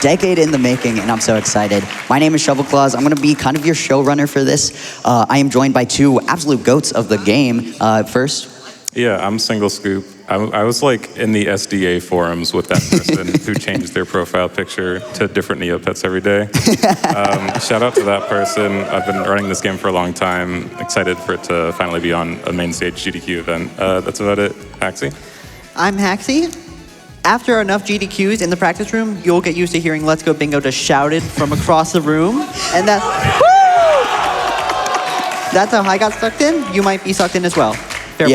decade in the making, and I'm so excited. My name is Shovelclaws. I'm going to be kind of your showrunner for this. I am joined by two absolute goats of the game. First. Yeah, I'm Singlescoop. I was like in the SDA forums with that person who changed their profile picture to different Neopets every day. Shout out to that person. I've been running this game for a long time. Excited for it to finally be on a main stage GDQ event. That's about it. Haxxi? I'm haxxi. After enough GDQs in the practice room, you'll get used to hearing Let's Go Bingo just shouted from across the room. And that's how I got sucked in. You might be sucked in as well. Fair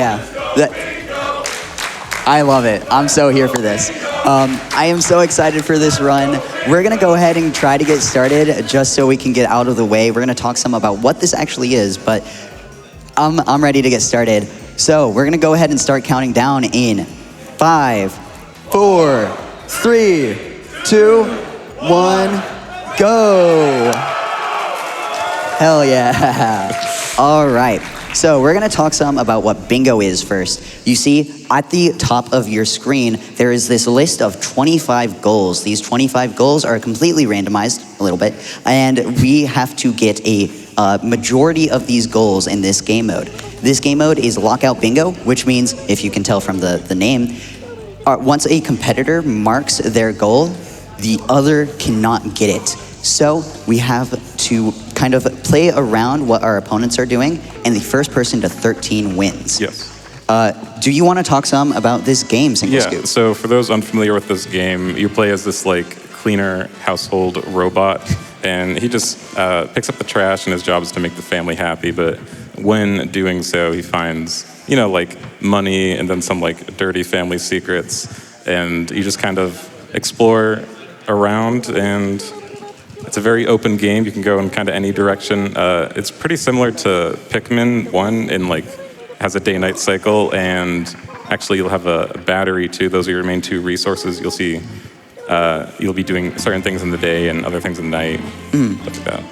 I love it. I'm so here for this. I am so excited for this run. We're going to go ahead and try to get started just so we can get out of the way. We're going to talk some about what this actually is, but I'm ready to get started. So we're going to go ahead and start counting down in 5, 4, 3, 2, 1, go. Hell yeah. All right. So we're going to talk some about what bingo is first. You see, at the top of your screen, there is this list of 25 goals. These 25 goals are completely randomized, a little bit, and we have to get a majority of these goals in this game mode. This game mode is Lockout Bingo, which means, if you can tell from the name, once a competitor marks their goal, the other cannot get it. So we have to kind of play around what our opponents are doing, and the first person to 13 wins. Yes. Do you want to talk some about this game, Singlescoop? Yeah, so for those unfamiliar with this game, you play as this like cleaner household robot, and he just picks up the trash, and his job is to make the family happy, but when doing so, he finds, you know, like money and then some like dirty family secrets, and you just kind of explore around, and it's a very open game. You can go in kind of any direction. It's pretty similar to Pikmin 1 in like has a day-night cycle, and actually you'll have a battery too. Those are your main two resources. You'll see you'll be doing certain things in the day and other things at night.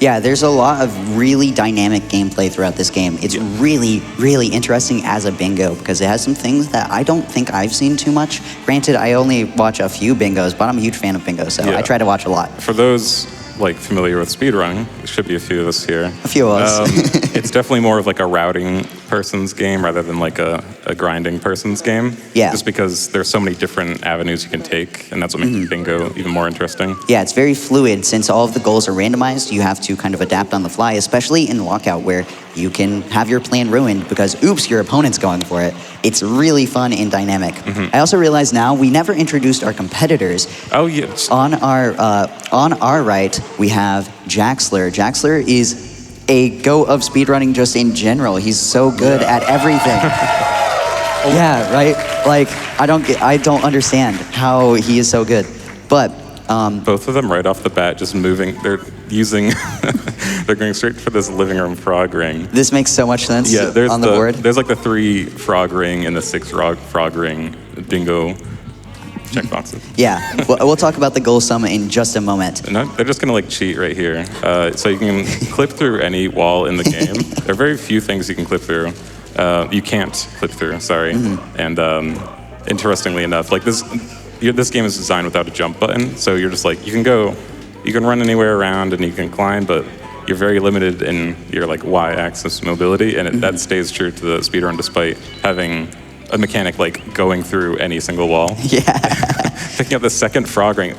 Yeah, there's a lot of really dynamic gameplay throughout this game. It's really, really interesting as a bingo because it has some things that I don't think I've seen too much. Granted, I only watch a few bingos, but I'm a huge fan of bingo, so I try to watch a lot. For those like familiar with speedrunning, there should be a few of us here. A few of us. It's definitely more of like a routing person's game rather than like a grinding person's game. Yeah. Just because there's so many different avenues you can take, and that's what makes bingo even more interesting. Yeah, it's very fluid. Since all of the goals are randomized, you have to kind of adapt on the fly, especially in Lockout where you can have your plan ruined because, oops, your opponent's going for it. It's really fun and dynamic. I also realize now we never introduced our competitors. Oh, yes. On our right, we have Jaxler. Jaxler is a goat of speedrunning just in general. He's so good at everything. Yeah, right? Like, I don't understand how he is so good. But both of them right off the bat just moving, they're going straight for this living room frog ring. This makes so much sense on the board. There's like the 3 frog ring and the 6 frog ring bingo checkboxes. Yeah, we'll talk about the goal sum in just a moment. They're just gonna like cheat right here. So you can clip through any wall in the game. There are very few things you can clip through. You can't clip through, sorry. And interestingly enough, like this game is designed without a jump button. So you're just like, you can run anywhere around and you can climb, but you're very limited in your like Y-axis mobility, and that stays true to the speedrun despite having a mechanic like going through any single wall. Yeah. Picking up the second frog ring.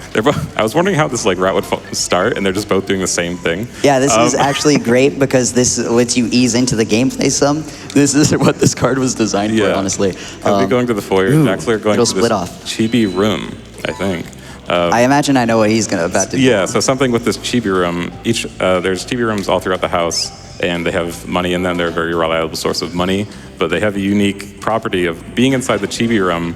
I was wondering how this like route would start, and they're just both doing the same thing. Yeah, this is actually great because this lets you ease into the gameplay some. This is what this card was designed for, honestly. He'll be going to the foyer. Jaxler going to this split off. Chibi room, I think. I imagine I know what he's about to do. Yeah, so something with this Chibi room. There's Chibi rooms all throughout the house, and they have money in them. They're a very reliable source of money, but they have a unique property of being inside the Chibi room.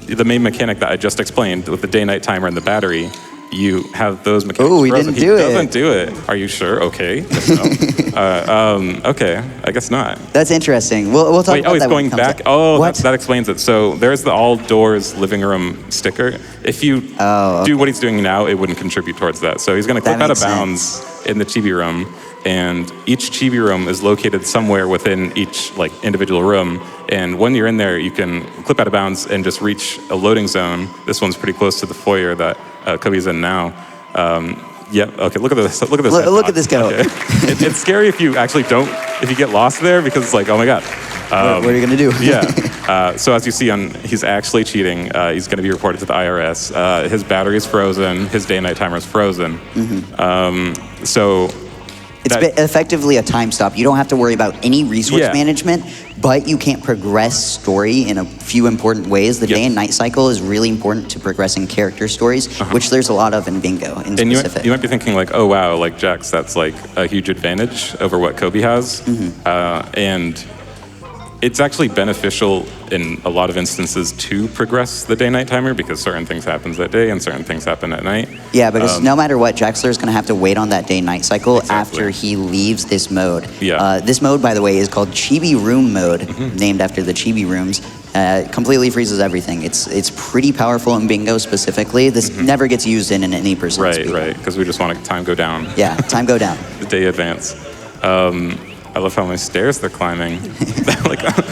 The main mechanic that I just explained with the day-night timer and the battery, you have those mechanics. Oh, he didn't do it. He doesn't do it. Are you sure? Okay. No. Okay, I guess not. That's interesting. We'll talk about that. Oh, he's going back. Up. Oh, that explains it. So there's the all doors living room sticker. If you do what he's doing now, it wouldn't contribute towards that. So he's going to clip out of bounds in the Chibi room, and each Chibi room is located somewhere within each like individual room. And when you're in there, you can clip out of bounds and just reach a loading zone. This one's pretty close to the foyer that Kobe's in now. Yep. Okay. Look at this. Look at this. Look at this go. Okay. It's scary if you actually don't. If you get lost there, because it's like, oh my god. What are you gonna do? Yeah. So as you see, he's actually cheating. He's going to be reported to the IRS. His battery is frozen. His day and night timer is frozen. So it's effectively a time stop. You don't have to worry about any resource management, but you can't progress story in a few important ways. The day and night cycle is really important to progressing character stories, which there's a lot of in Bingo in specific. You might be thinking like, oh wow, like Jax, that's like a huge advantage over what Kobe has, and it's actually beneficial in a lot of instances to progress the day-night timer because certain things happen that day and certain things happen at night. Yeah, because no matter what, Jaxler is going to have to wait on that day-night cycle after he leaves this mode. This mode, by the way, is called Chibi-Room mode, named after the Chibi rooms. Completely freezes everything. It's pretty powerful in Bingo specifically. This never gets used in any percent speed. Right, because we just want time go down. Yeah, time go down. The day advance. I love how many stairs they're climbing.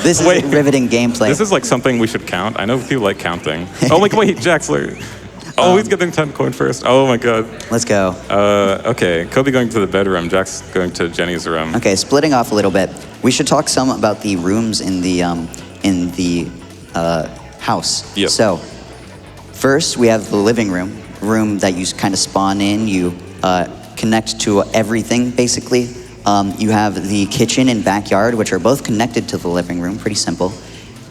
This is riveting gameplay. This is like something we should count. I know people like counting. Oh, like wait, Jaxler. Oh, he's getting 10 coin first. Oh my god. Let's go. Okay, Kobe going to the bedroom. Jax going to Jenny's room. Okay, splitting off a little bit. We should talk some about the rooms in the house. Yep. So, first we have the living room that you kind of spawn in. You connect to everything basically. You have the kitchen and backyard, which are both connected to the living room, pretty simple.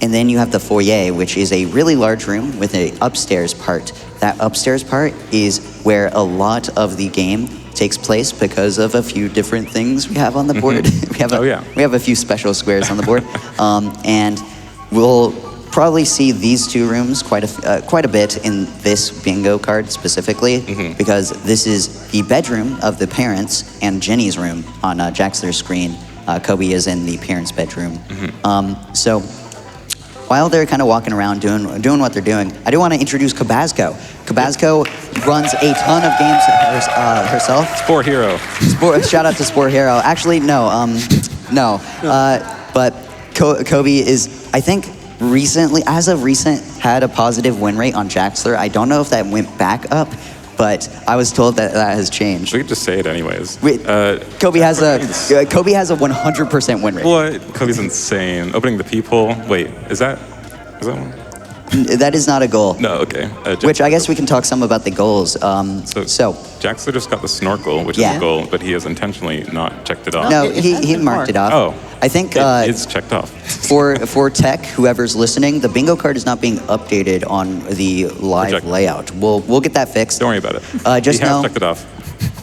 And then you have the foyer, which is a really large room with an upstairs part. That upstairs part is where a lot of the game takes place because of a few different things we have on the board. We have a few special squares on the board. And we'll probably see these two rooms quite a bit in this Bingo card specifically, because this is the bedroom of the parents and Jenny's room on Jaxler's screen. Kobe is in the parents' bedroom. So while they're kind of walking around doing what they're doing, I do want to introduce Kobazco. Kobazco runs a ton of games herself. Sport Hero. Shout out to Sport Hero. Actually, no. But Kobe is, I think, as of recent, had a positive win rate on Jaxler. I don't know if that went back up, but I was told that has changed. We could just say it anyways. Kobe has a 100% win rate. What? Kobe's insane. Opening the peephole. Wait, is that one? That is not a goal. No, okay. Which I guess we can talk some about the goals. So Jaxler just got the snorkel, which is a goal, but he has intentionally not checked it off. No, he marked it off. Oh. I think it's checked off. for tech, whoever's listening, the Bingo card is not being updated on the live layout. We'll get that fixed. Don't worry about it. Just know checked it off.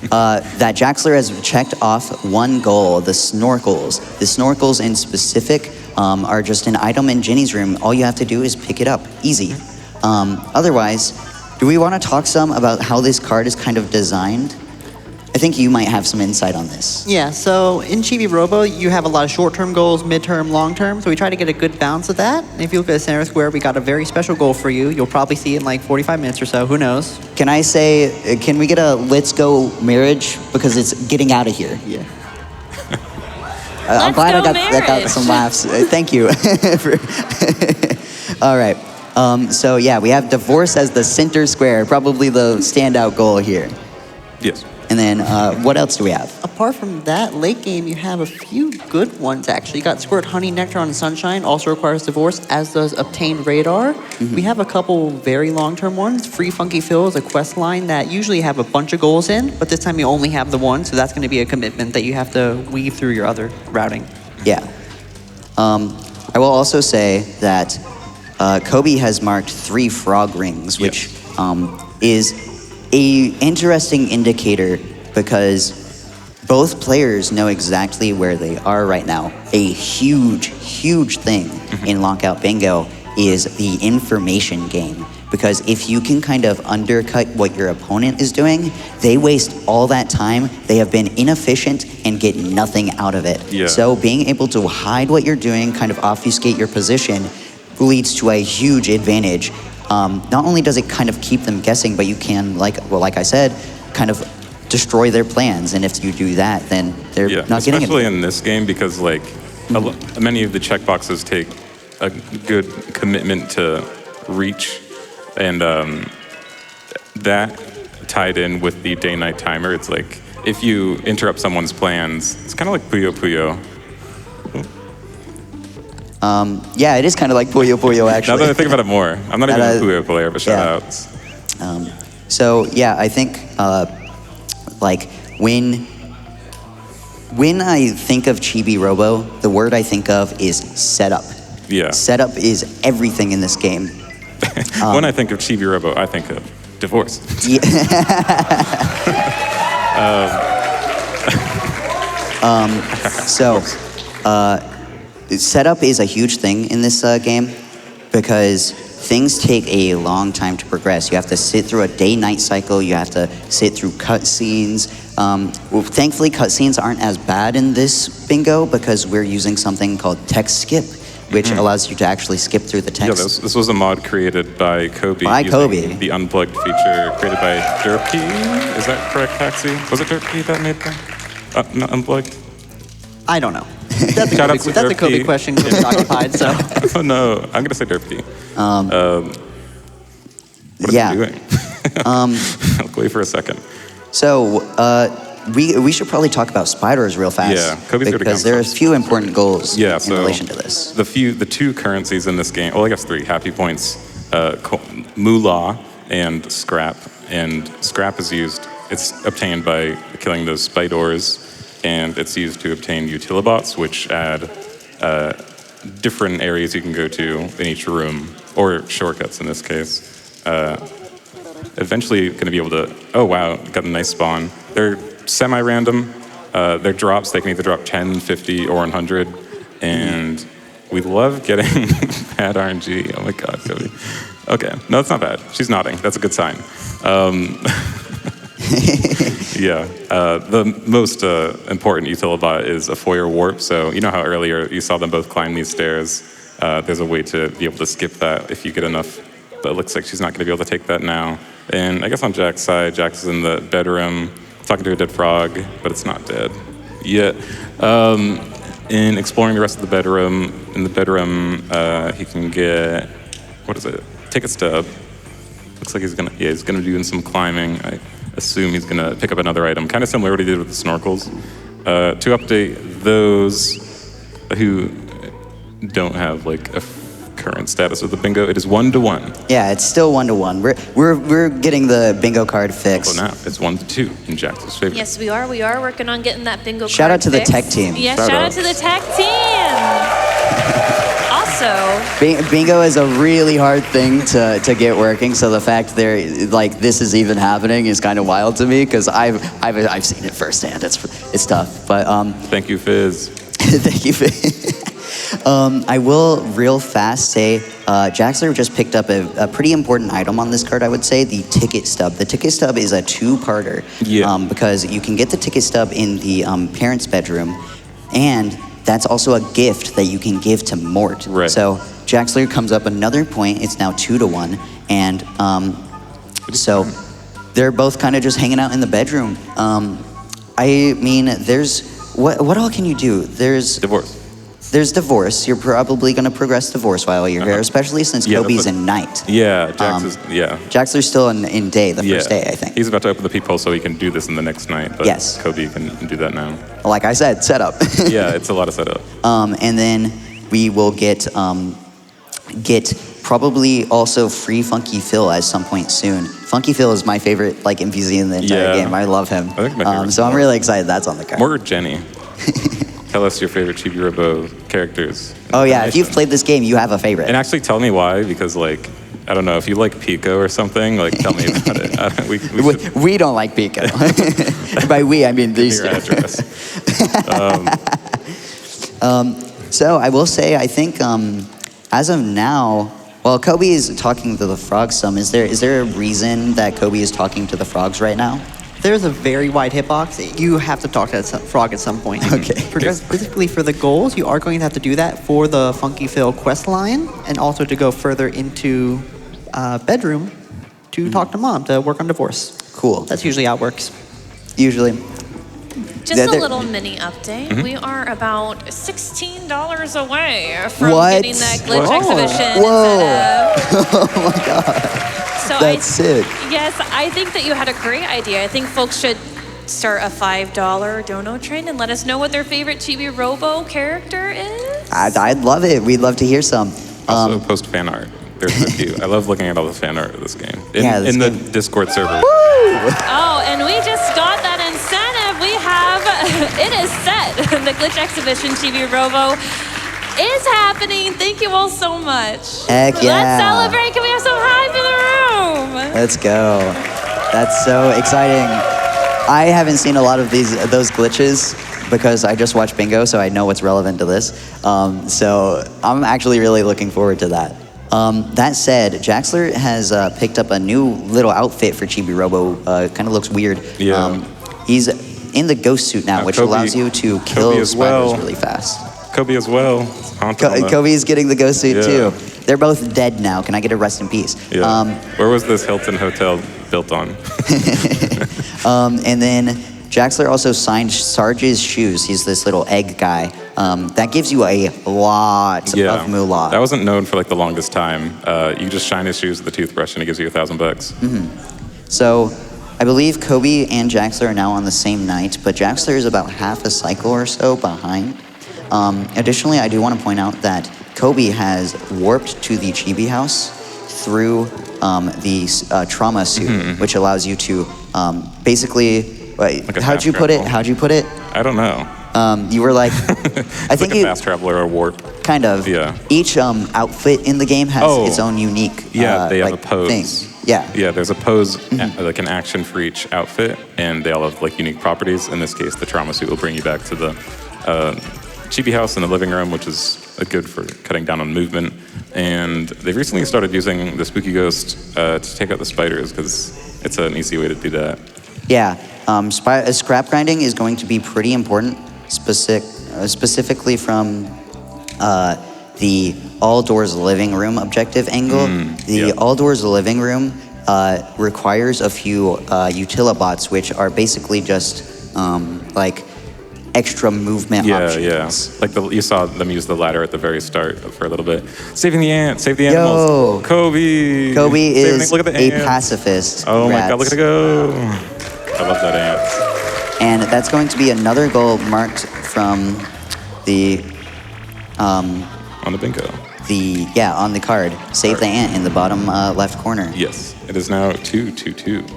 that Jaxler has checked off one goal, the snorkels. The snorkels in specific are just an item in Jenny's room. All you have to do is pick it up. Easy. Otherwise, do we want to talk some about how this card is kind of designed? I think you might have some insight on this. Yeah, so in Chibi-Robo, you have a lot of short-term goals, mid-term, long-term, so we try to get a good balance of that. And if you look at the center square, we got a very special goal for you. You'll probably see it in like 45 minutes or so, who knows? Can I say, can we get a let's go marriage? Because it's getting out of here. Yeah. I'm glad I got some laughs. Thank you. All right. So yeah, we have divorce as the center square, probably the standout goal here. Yes. And then what else do we have? Apart from that, late game, you have a few good ones, actually. You got Squirt Honey, Nectar on Sunshine, also requires divorce, as does Obtained Radar. We have a couple very long-term ones. Free Funky Fill is a quest line that usually have a bunch of goals in, but this time you only have the one, so that's going to be a commitment that you have to weave through your other routing. Yeah. I will also say that Kobe has marked 3 frog rings, which is a interesting indicator because both players know exactly where they are right now. A huge thing in Lockout Bingo is the information game, because if you can kind of undercut what your opponent is doing, they waste all that time, they have been inefficient and get nothing out of it. Yeah. So being able to hide what you're doing, kind of obfuscate your position, leads to a huge advantage. Not only does it kind of keep them guessing, but you can, like I said, kind of destroy their plans. And if you do that, then they're not getting it. Especially in this game, because like many of the checkboxes take a good commitment to reach, and that tied in with the day-night timer. It's like if you interrupt someone's plans, it's kind of like Puyo Puyo. Yeah, it is kind of like Puyo Puyo, actually. Now that I think about it more, I'm not even a Puyo player, but shout yeah. outs. So yeah, I think like when I think of Chibi-Robo, the word I think of is setup. Yeah. Setup is everything in this game. When I think of Chibi-Robo, I think of divorce. Yeah. Setup is a huge thing in this game because things take a long time to progress. You have to sit through a day-night cycle. You have to sit through cutscenes. Well, thankfully, cutscenes aren't as bad in this bingo because we're using something called text skip, which allows you to actually skip through the text. Yeah, this was a mod created by Kobe. By Kobe. The unplugged feature created by Derpy. Is that correct, haxxi? Was it Derpy that made that? No, unplugged? I don't know. That's a Kobe question. Kobe's occupied, so. Oh no, I'm gonna say Derpy. What yeah. are you doing? I'll wait for a second. So we should probably talk about spiders real fast. Yeah, Kobe's here to because there are a few important goals in so relation to this. The two currencies in this game. Well, I guess 3 happy points, moolah and scrap. And scrap is used. It's obtained by killing those spiders, and it's used to obtain utilibots, which add different areas you can go to in each room, or shortcuts in this case. Eventually going to be able to, oh wow, got a nice spawn. They're semi-random. Their drops, they can either drop 10, 50, or 100. And we love getting bad RNG. Oh my God, Kobe. Okay, no, it's not bad. She's nodding, that's a good sign. Yeah, the most important utilibot is a foyer warp. So you know how earlier you saw them both climb these stairs? There's a way to be able to skip that if you get enough. But it looks like she's not going to be able to take that now. And I guess on Jack's side, Jax is in the bedroom talking to a dead frog, but it's not dead yet. In exploring the rest of the bedroom, in the bedroom, he can get, what is it? Ticket stub. Looks like he's gonna do some climbing. I assume he's gonna pick up another item, kind of similar to what he did with the snorkels. To update those who don't have like a current status of the bingo, it is 1-to-1. Yeah, it's still 1-to-1. We're getting the bingo card fixed. So now it's 1-to-2 in Jax's favor. Yes, we are. We are working on getting that bingo card Shout out to fixed. the tech team. Yeah, shout out to the tech team. Also, bingo is a really hard thing to get working. So the fact this is even happening is kind of wild to me because I've seen it firsthand. It's tough, but thank you, Fizz. Thank you, Fizz. I will real fast say Jaxler just picked up a pretty important item on this card, I would say, the ticket stub. The ticket stub is a 2-parter because you can get the ticket stub in the parents' bedroom, and that's also a gift that you can give to Mort. Right. So Jaxler comes up another point. It's now 2-to-1, and so they're both kind of just hanging out in the bedroom. I mean, there's what all can you do? There's Divorce. There's divorce. You're probably going to progress divorce while you're here, especially since Kobe's in night. Yeah, Jaxler's still in day, the first day, I think. He's about to open the peephole so he can do this in the next night, but Kobe can do that now. Like I said, setup. Yeah, it's a lot of setup. And then we will get probably also free Funky Phil at some point soon. Funky Phil is my favorite NPC in the entire game. I love him. I think my favorite so I'm really excited that's on the card. More Jenny. Tell us your favorite Chibi-Robo characters. Oh yeah, if you've played this game, you have a favorite. And actually tell me why, because I don't know, if you like Pico or something, tell me about it. We don't like Pico. By we, I mean these two. Your address. So I will say, I think as of now, well, Kobe is talking to the frogs some. Is there a reason that Kobe is talking to the frogs right now? There's a very wide hitbox. You have to talk to that frog at some point. Okay. Specifically for the goals, you are going to have to do that for the Funky Phil quest line, and also to go further into bedroom to talk to mom to work on divorce. Cool. That's usually how it works. Usually. just a little mini update. We are about $16 away from getting that glitch exhibition. Whoa. Oh my God. So That's sick. Yes, I think that you had a great idea. I think folks should start a $5 dono train and let us know what their favorite Chibi-Robo character is. I'd love it. We'd love to hear some. Also, post fan art. They're so cute. I love looking at all the fan art of this game. This in the game. Discord server. Oh, and we just got that incentive. We have, it is set. The Glitch Exhibition Chibi-Robo is happening. Thank you all so much. Heck yeah. Let's celebrate. Can we have some hype in the room? Let's go. That's so exciting. I haven't seen a lot of those glitches because I just watched Bingo, so I know what's relevant to this. So I'm actually really looking forward to that. That said, Jaxler has picked up a new little outfit for Chibi-Robo. Kind of looks weird. Yeah. He's in the ghost suit now, which allows you to kill spiders really fast. Kobe as well. Kobe's getting the ghost suit Yeah. too. They're both dead now. Can I get a rest in peace? Yeah. Where was this Hilton hotel built on? And then Jaxler also signed Sarge's shoes. He's this little egg guy. That gives you a lot of moolah. That wasn't known for like the longest time. You just shine his shoes with a toothbrush and he gives you $1,000. So I believe Kobe and Jaxler are now on the same night, but Jaxler is about half a cycle or so behind. Additionally, I do want to point out that Kobe has warped to the Chibi house through the trauma suit, which allows you to basically. Like how'd you put it? I don't know. You were like, I think like a fast traveler or warp. Kind of. Yeah. Each outfit in the game has its own unique. Yeah, they have like, a pose. thing. Yeah. Yeah, there's a pose, like an action for each outfit, and they all have like unique properties. In this case, the trauma suit will bring you back to the Chibi house in the living room, which is good for cutting down on movement. And they've recently started using the spooky ghost to take out the spiders because it's an easy way to do that. Yeah. Scrap grinding is going to be pretty important, specifically from the all doors living room objective angle. The all doors living room requires a few utilibots, which are basically just like extra movement options. Like you saw them use the ladder at the very start for a little bit. Saving the ants, save the animals. Kobe is look at the a ants. pacifist. Oh my God, look at it go. I love that ants. And that's going to be another goal marked from the on the bingo. On the card. Save the ant in the bottom left corner. Yes, it is now 2-2-2.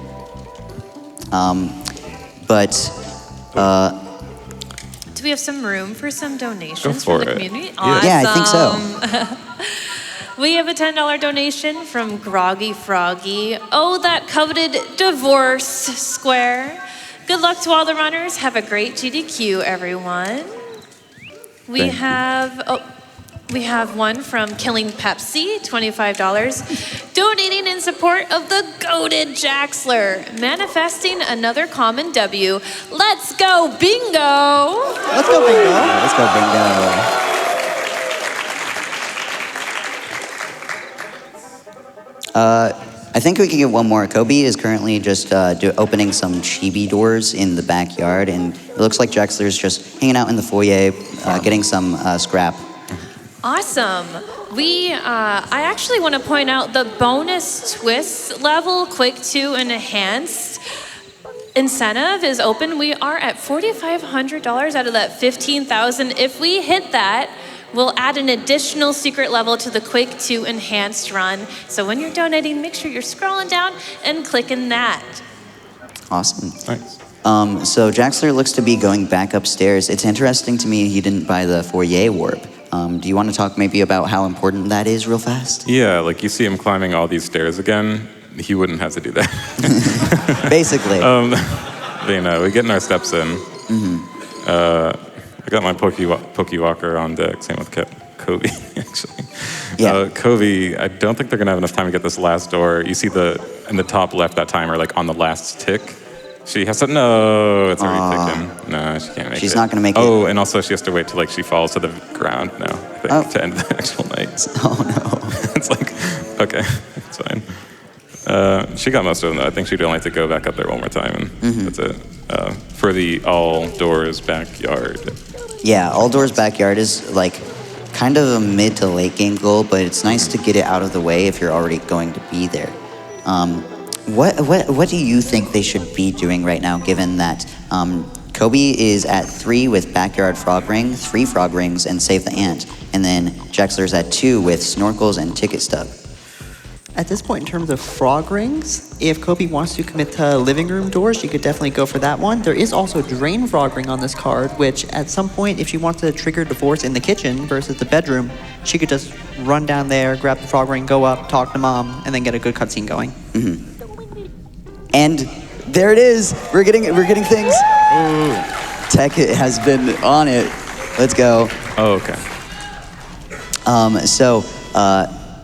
Do we have some room for some donations for from the it. community? Yeah. Awesome. Yeah, I think so. We have a $10 donation from Groggy Froggy. Oh, that coveted divorce square. Good luck to all the runners. Have a great GDQ, everyone. We have one from Killing Pepsi, $25. Donating in support of the goated Jaxler. Manifesting another common W. Let's go bingo! Let's go bingo. Let's go bingo. I think we can get one more. Kobe is currently just opening some chibi doors in the backyard, and it looks like Jaxler's just hanging out in the foyer, getting some scrap. Awesome. I actually want to point out the bonus twist level, quick 2 enhanced incentive is open. We are at $4,500 out of that $15,000. If we hit that, we'll add an additional secret level to the quick 2 enhanced run. So when you're donating, make sure you're scrolling down and clicking that. Awesome. Nice. So Jaxler looks to be going back upstairs. It's interesting to me he didn't buy the foyer warp. Do you want to talk maybe about how important that is real fast? Yeah, like you see him climbing all these stairs again. He wouldn't have to do that. Basically. But, we're getting our steps in. I got my Poke Walker on deck. Same with Kobe, actually. Yeah. Kobe, I don't think they're gonna have enough time to get this last door. You see in the top left that timer, like on the last tick. She has to. No, it's already ticking. No, she can't make it. She's not gonna make it. Oh, and also she has to wait till she falls to the ground now. I think to end the actual night. Oh no. It's like, okay, it's fine. She got most of them though. I think she'd only have to go back up there one more time, and that's it. For the all doors backyard. Yeah, all doors backyard is like kind of a mid to late game goal, but it's nice to get it out of the way if you're already going to be there. What do you think they should be doing right now, given that Kobe is at 3 with Backyard Frog Ring, 3 Frog Rings, and Save the Ant, and then Jaxler's at 2 with Snorkels and Ticket Stub? At this point, in terms of frog rings, if Kobe wants to commit to living room doors, she could definitely go for that one. There is also Drain Frog Ring on this card, which at some point, if she wants to trigger divorce in the kitchen versus the bedroom, she could just run down there, grab the frog ring, go up, talk to mom, and then get a good cutscene going. And there it is. We're getting things. Tech has been on it. Let's go. Oh, okay.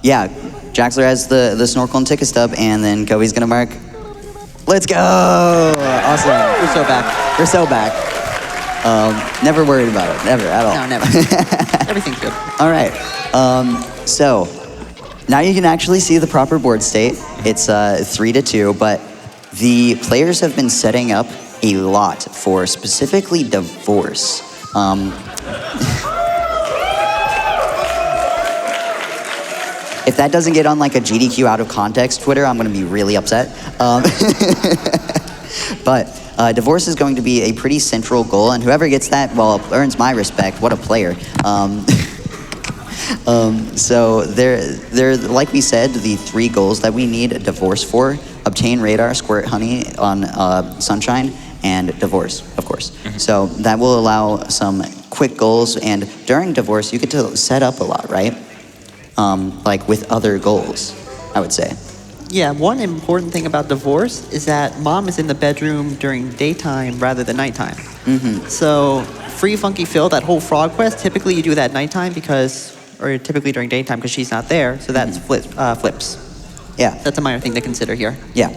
Yeah, Jaxler has the Snorkel and Ticket Stub, and then Kobe's gonna mark. Let's go! Awesome. We're so back. We're so back. Never worried about it. Never at all. No, never. Everything's good. All right. So now you can actually see the proper board state. It's 3-2, but the players have been setting up a lot for specifically divorce. If that doesn't get on like a GDQ out of context Twitter, I'm going to be really upset. But divorce is going to be a pretty central goal, and whoever gets that, well, earns my respect. What a player. So there, like we said, the 3 goals that we need a divorce for: obtain radar, squirt honey on Sunshine, and divorce, of course. So that will allow some quick goals, and during divorce, you get to set up a lot, right? Like with other goals, I would say. Yeah, one important thing about divorce is that mom is in the bedroom during daytime rather than nighttime. So free funky fill, that whole frog quest, typically you do that at nighttime or typically during daytime because she's not there, so that's flips. Yeah. That's a minor thing to consider here. Yeah.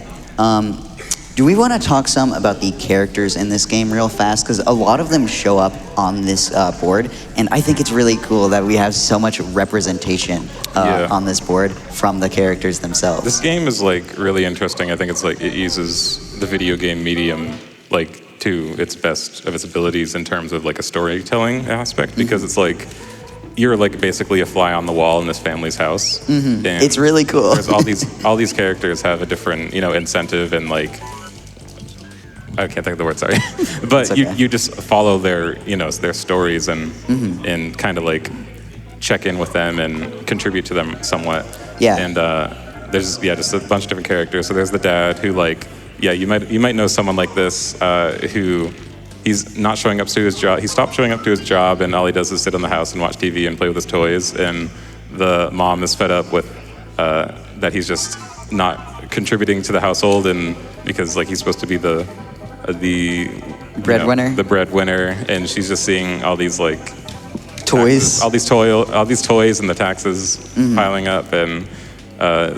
Do we want to talk some about the characters in this game real fast? Because a lot of them show up on this board, and I think it's really cool that we have so much representation on this board from the characters themselves. This game is like really interesting. I think it's like it uses the video game medium like to its best of its abilities in terms of like a storytelling aspect, because it's like you're like basically a fly on the wall in this family's house. And It's really cool. whereas all these characters have a different, incentive, and like I can't think of the word, sorry. But okay. you just follow their, their stories and kind of like check in with them and contribute to them somewhat. Yeah. And there's just a bunch of different characters. So there's the dad who you might know someone like this who he's not showing up to his job. He stopped showing up to his job, and all he does is sit in the house and watch TV and play with his toys. And the mom is fed up with that he's just not contributing to the household, and because like he's supposed to be the breadwinner. The breadwinner, and she's just seeing all these like Toys. taxes, all these toys and the taxes piling up, and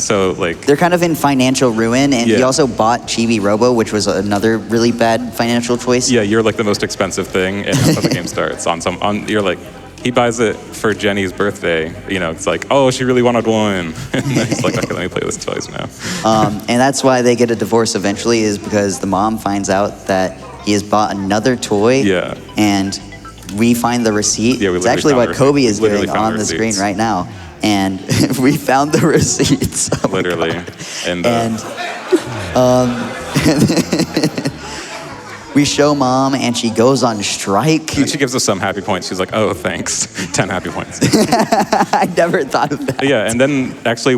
so like They're kind of in financial ruin, and he Yeah. also bought Chibi-Robo, which was another really bad financial choice. yeah, you're like the most expensive thing, and that's how the game starts. You're like, he buys it for Jenny's birthday. It's like, oh, she really wanted one, and then he's like, okay, let me play with toys now. And that's why they get a divorce eventually, is because the mom finds out that he has bought another toy. Yeah. And we find the receipt. Yeah, we it's literally actually found what the Kobe receipts. is Literally doing found on the the screen receipts. right now. And we found the receipts. Oh my Literally. God. And we show mom, and she goes on strike. and she gives us some happy points. She's like, oh, thanks. 10 happy points. I never thought of that. Yeah, and then actually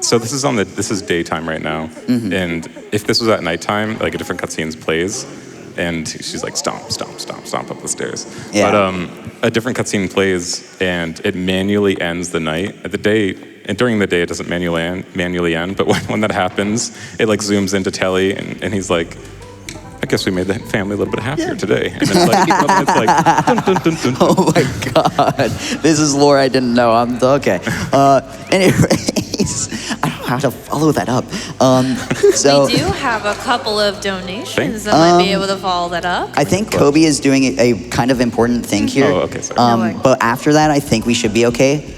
so this is daytime right now, and if this was at nighttime, like a different cutscenes plays, and she's like stomp, stomp, stomp, stomp up the stairs. Yeah. But a different cutscene plays, and it manually ends the night. At the day, and during the day, it doesn't manually end. But when that happens, it like zooms into Telly, and he's like, I guess we made the family a little bit happier today. And then it's like dun, dun, dun, dun, dun. Oh my God. This is lore I didn't know. Okay. Anyways, I don't know how to follow that up. So We do have a couple of donations Thanks. that might be able to follow that up. I think Kobe is doing a kind of important thing here. Oh, okay, sorry. But after that, I think we should be okay.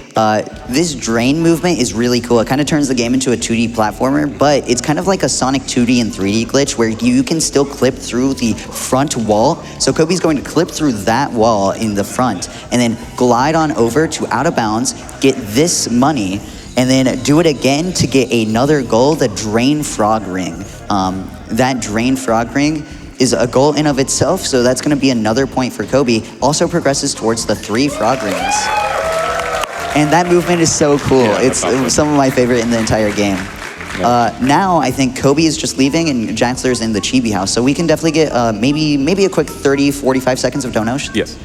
This drain movement is really cool. It kind of turns the game into a 2D platformer, but it's kind of like a Sonic 2D and 3D glitch where you can still clip through the front wall. So Kobe's going to clip through that wall in the front and then glide on over to out of bounds, get this money, And then do it again to get another goal, the Drain Frog Ring. That Drain Frog Ring is a goal in of itself, so that's going to be another point for Kobe. Also progresses towards the 3 frog rings. And that movement is so cool. Yeah, It's awesome. some of my favorite in the entire game. Yeah. Now I think Kobe is just leaving and Jaxler's in the Chibi house, so we can definitely get maybe a quick 30, 45 seconds of donos. Yes.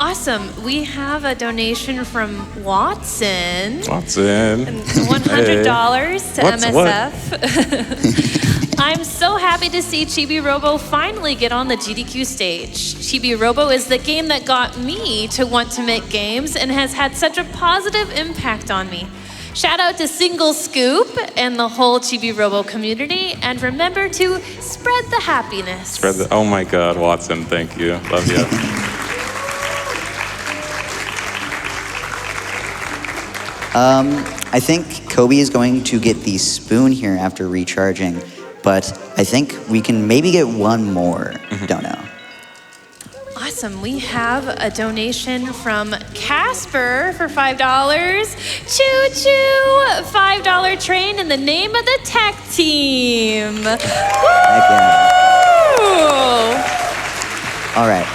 Awesome. We have a donation from Watson. Watson. $100 to What's MSF. I'm so happy to see Chibi-Robo finally get on the GDQ stage. Chibi-Robo is the game that got me to want to make games and has had such a positive impact on me. Shout out to Singlescoop and the whole Chibi-Robo community, and remember to spread the happiness. Oh my God, Watson, thank you. Love you. I think Kobe is going to get the spoon here after recharging, but I think we can maybe get one more dono. Awesome. We have a donation from Casper for $5. Choo choo! $5 train in the name of the tech team. Heck yeah. Woo! All right.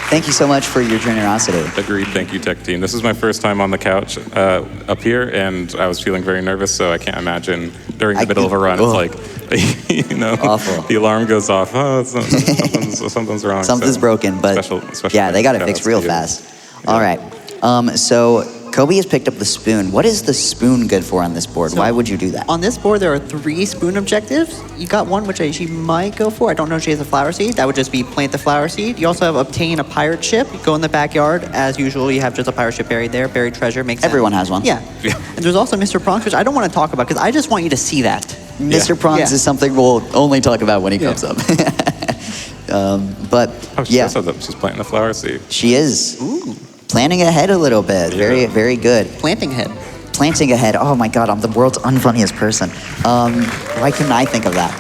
Thank you so much for your generosity. Agreed. Thank you, tech team. This is my first time on the couch up here, and I was feeling very nervous, so I can't imagine during the middle of a run, it's like, Awful. the alarm goes off. Oh, something's wrong. Something's So, broken, but special yeah, they got it shout fixed outs to real you. fast. All right. So Kobe has picked up the spoon. What is the spoon good for on this board? So- Why would you do that? On this board, there are 3 spoon objectives. You got one, which she might go for. I don't know if she has a flower seed. That would just be plant the flower seed. You also have obtain a pirate ship. You go in the backyard. As usual, you have just a pirate ship buried there. Buried treasure makes sense. Everyone has one. Yeah. And there's also Mr. Prongs, which I don't want to talk about because I just want you to see that. Mr. Prongs Yeah. is something we'll only talk about when he Yeah. comes up. But Oh, she yeah, also she's planting the flower seed. she is Ooh. planning ahead a little bit. Very, Yeah. very good. Planting head. Planting ahead. Oh my God, I'm the world's unfunniest person. Why couldn't I think of that?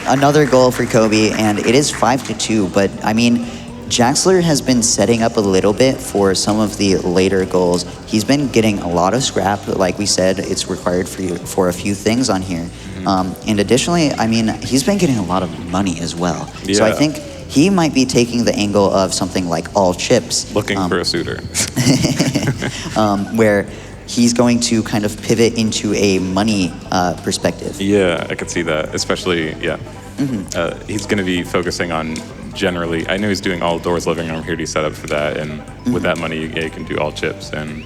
Another goal for Kobe, and it is 5-2. But I mean, Jaxler has been setting up a little bit for some of the later goals. He's been getting a lot of scrap. Like we said, it's required for a few things on here. And additionally, I mean, he's been getting a lot of money as well. So I Yeah. think he might be taking the angle of something like all chips. Looking for a suitor. Where he's going to kind of pivot into a money perspective. Yeah, I could see that. Especially, yeah. He's going to be focusing on generally. I know he's doing all doors living room here. He's set up for that, and with that money, yeah, you can do all chips. And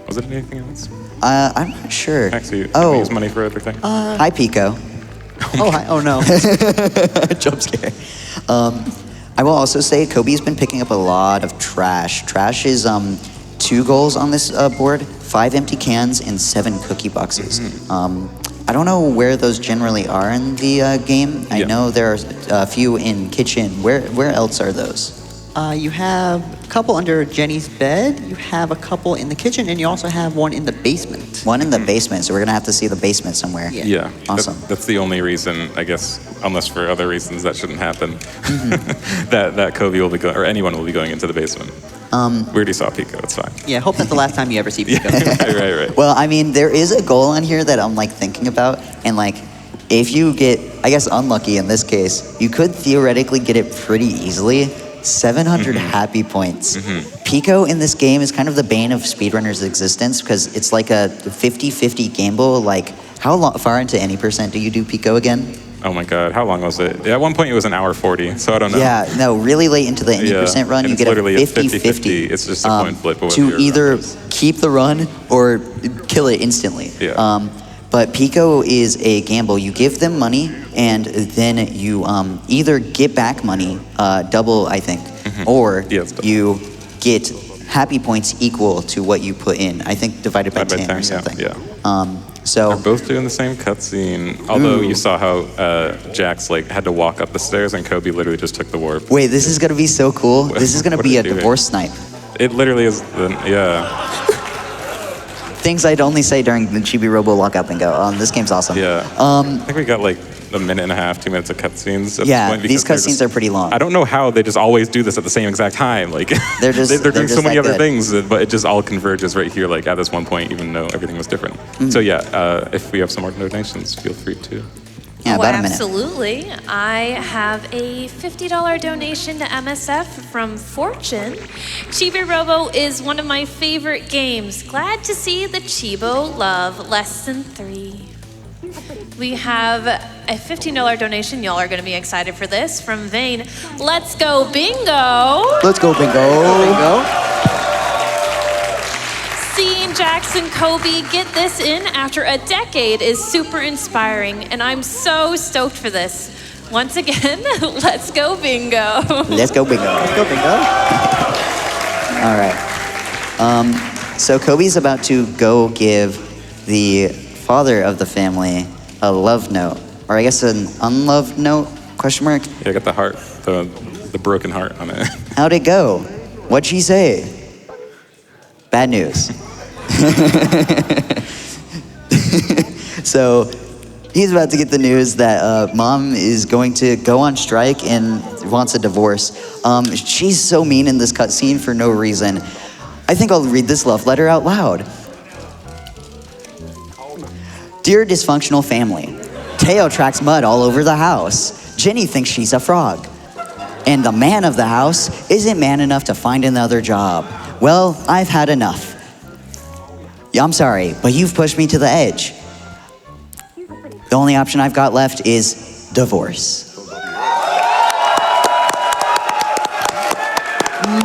was it anything else? I'm not sure. Actually, Oh. can we use money for everything? Hi, Pico. Oh, hi. Oh, no. Jump scare. I will also say Kobe's been picking up a lot of trash. Trash is 2 goals on this board, 5 empty cans, and 7 cookie boxes. I don't know where those generally are in the game. I Yeah. know there are a few in kitchen. Where else are those? You have a couple under Jenny's bed. You have a couple in the kitchen, and you also have one in the basement. One in the basement, so we're gonna have to see the basement somewhere. Yeah. Yeah. Awesome. That's the only reason, I guess, unless for other reasons that shouldn't happen, that Kobe will be going, or anyone will be going into the basement. We already saw Pico. It's fine. Yeah, hope that's the last time you ever see Pico. right. Well, I mean, there is a goal on here that I'm like thinking about, and like, if you get, I guess, unlucky in this case, you could theoretically get it pretty easily. 700 happy points. Pico in this game is kind of the bane of speedrunners' existence because it's like a 50-50 gamble. Like, how far into any percent do you do Pico again? Oh my God, how long was it? At one point it was an hour 40, so I don't know. Yeah, no, really late into the 80% Yeah, run, and you it's get a literally a 50-50. It's just a coin flip. of To whether you're either wrong. keep the run or kill it instantly. Yeah. But Pico is a gamble. You give them money, and then you either get back money, double, I think, or Yeah, it's double. you get happy points equal to what you put in. I think divided by 10 or something. Yeah. So They're both doing the same cutscene. Although you saw how Jax like had to walk up the stairs, and Kobe literally just took the warp. wait, this is gonna be so cool. This is gonna What be are a they doing? divorce snipe. It literally is. Yeah. Things I'd only say during the Chibi-Robo Lockout bingo. This game's awesome. Yeah. I think we got like a minute and a half, 2 minutes of cutscenes. At Yeah, this point, these because cutscenes are pretty long. I don't know how they just always do this at the same exact time. Like They're just- they're doing they're so many just other that good. things, but it just all converges right here. Like at this one point, even though everything was different. So yeah, if we have some more donations, feel free to. Yeah, Oh, about a minute. absolutely. I have a $50 donation to MSF from Fortune. Chibi-Robo is one of my favorite games. Glad to see the Chibo love less than 3. We have a $15 donation. Y'all are going to be excited for this from Vane. Let's go bingo. Let's go, bingo. Seeing Jackson Kobe get this in after a decade is super inspiring, and I'm so stoked for this. Once again, let's go bingo. Let's go, bingo. Let's go, bingo. All right. So Kobe's about to go give the father of the family a love note, or I guess an unloved note, question mark? Yeah, I got the heart, the broken heart on it. How'd it go? What'd she say? Bad news. So he's about to get the news that mom is going to go on strike and wants a divorce. She's so mean in this cutscene for no reason. I think I'll read this love letter out loud. Dear dysfunctional family, Teo tracks mud all over the house. Jenny thinks she's a frog. And the man of the house isn't man enough to find another job. Well, I've had enough. Yeah, I'm sorry, but you've pushed me to the edge. The only option I've got left is divorce.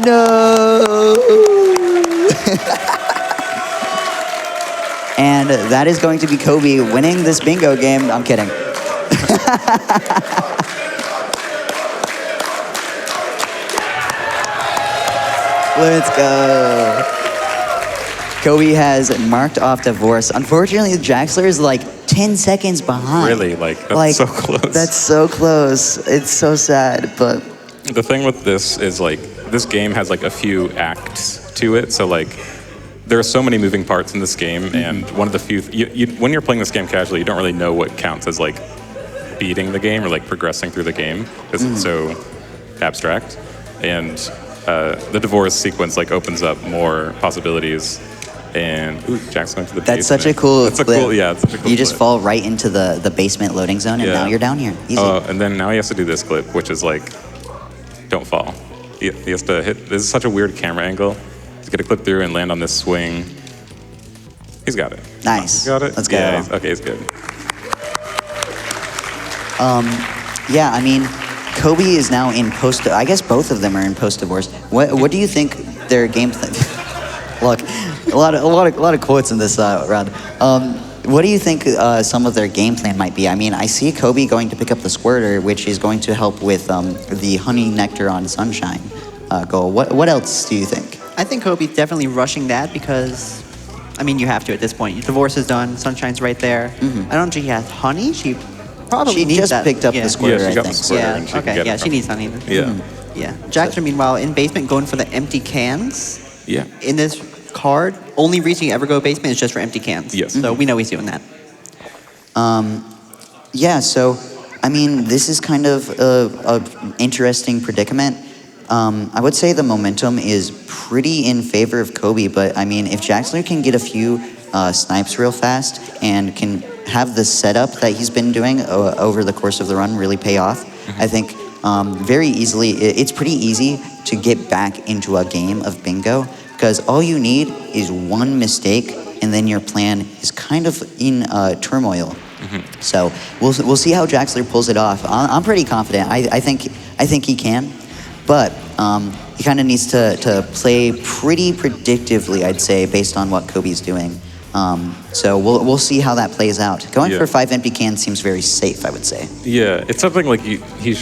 No. And that is going to be Kobe winning this bingo game. I'm kidding. Let's go. Kobe has marked off divorce. Unfortunately, Jaxler is like 10 seconds behind. Really, that's so close. That's so close. It's so sad, but The thing with this is this game has a few acts to it. So there are so many moving parts in this game, and one of the few when you're playing this game casually, you don't really know what counts as beating the game or progressing through the game because it's so abstract. And the divorce sequence opens up more possibilities. And Jack's going to the that's basement. such a cool It's clip. it's such a cool You just clip. fall right into the basement loading zone, and now you're down here. Easy. And then now he has to do this clip, which is don't fall. He has to hit. This is such a weird camera angle. He's got to clip through and land on this swing. He's got it. Nice. He's got it. Let's go. Yeah, he's good. Yeah, I mean, Kobe is now in post. I guess both of them are in post-divorce. What do you think their game plan? Look, a lot of quotes in this round. What do you think some of their game plan might be? I mean, I see Kobe going to pick up the squirter, which is going to help with the honey nectar on sunshine goal. What else do you think? I think Kobe's definitely rushing that because, I mean, you have to at this point. Your divorce is done. Sunshine's right there. I don't think she has honey. She probably She needs just that. picked up yeah. the squirter, Yeah, she I got the think. squirter. Yeah. and she can Okay. get Yeah. it She from- needs honey. Then. Yeah. Yeah. Jaxler, meanwhile, in basement, going for the empty cans. Yeah. In this card, only reason you ever go basement is just for empty cans. Yes. So we know he's doing that. Yeah, so, I mean, this is kind of a interesting predicament. I would say the momentum is pretty in favor of Kobe, but I mean, if Jaxler can get a few snipes real fast and can have the setup that he's been doing over the course of the run really pay off, I think very easily, it's pretty easy to get back into a game of bingo because all you need is one mistake and then your plan is kind of in turmoil. So we'll see how Jaxler pulls it off. I'm pretty confident. I think he can, but he kind of needs to play pretty predictively, I'd say, based on what Kobe's doing. So we'll see how that plays out. Going for 5 empty cans seems very safe, I would say. Yeah, it's something he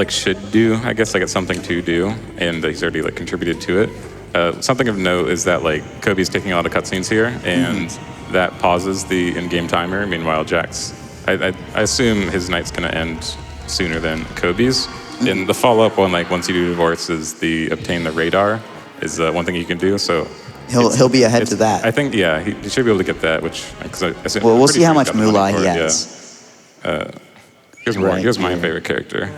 should do. I guess it's something to do, and he's already contributed to it. Something of note is that Kobe's taking a lot of cutscenes here, and that pauses the in-game timer. Meanwhile, Jax, I assume his night's gonna end sooner than Kobe's. And the follow-up one, once you do divorce, is the obtain the radar is one thing you can do. So He'll be ahead to that. I think he should be able to get that. Which because I assume Well, we'll pretty see how sure he's much got the money moolah for he it, has. Yeah. Here's my here. favorite character.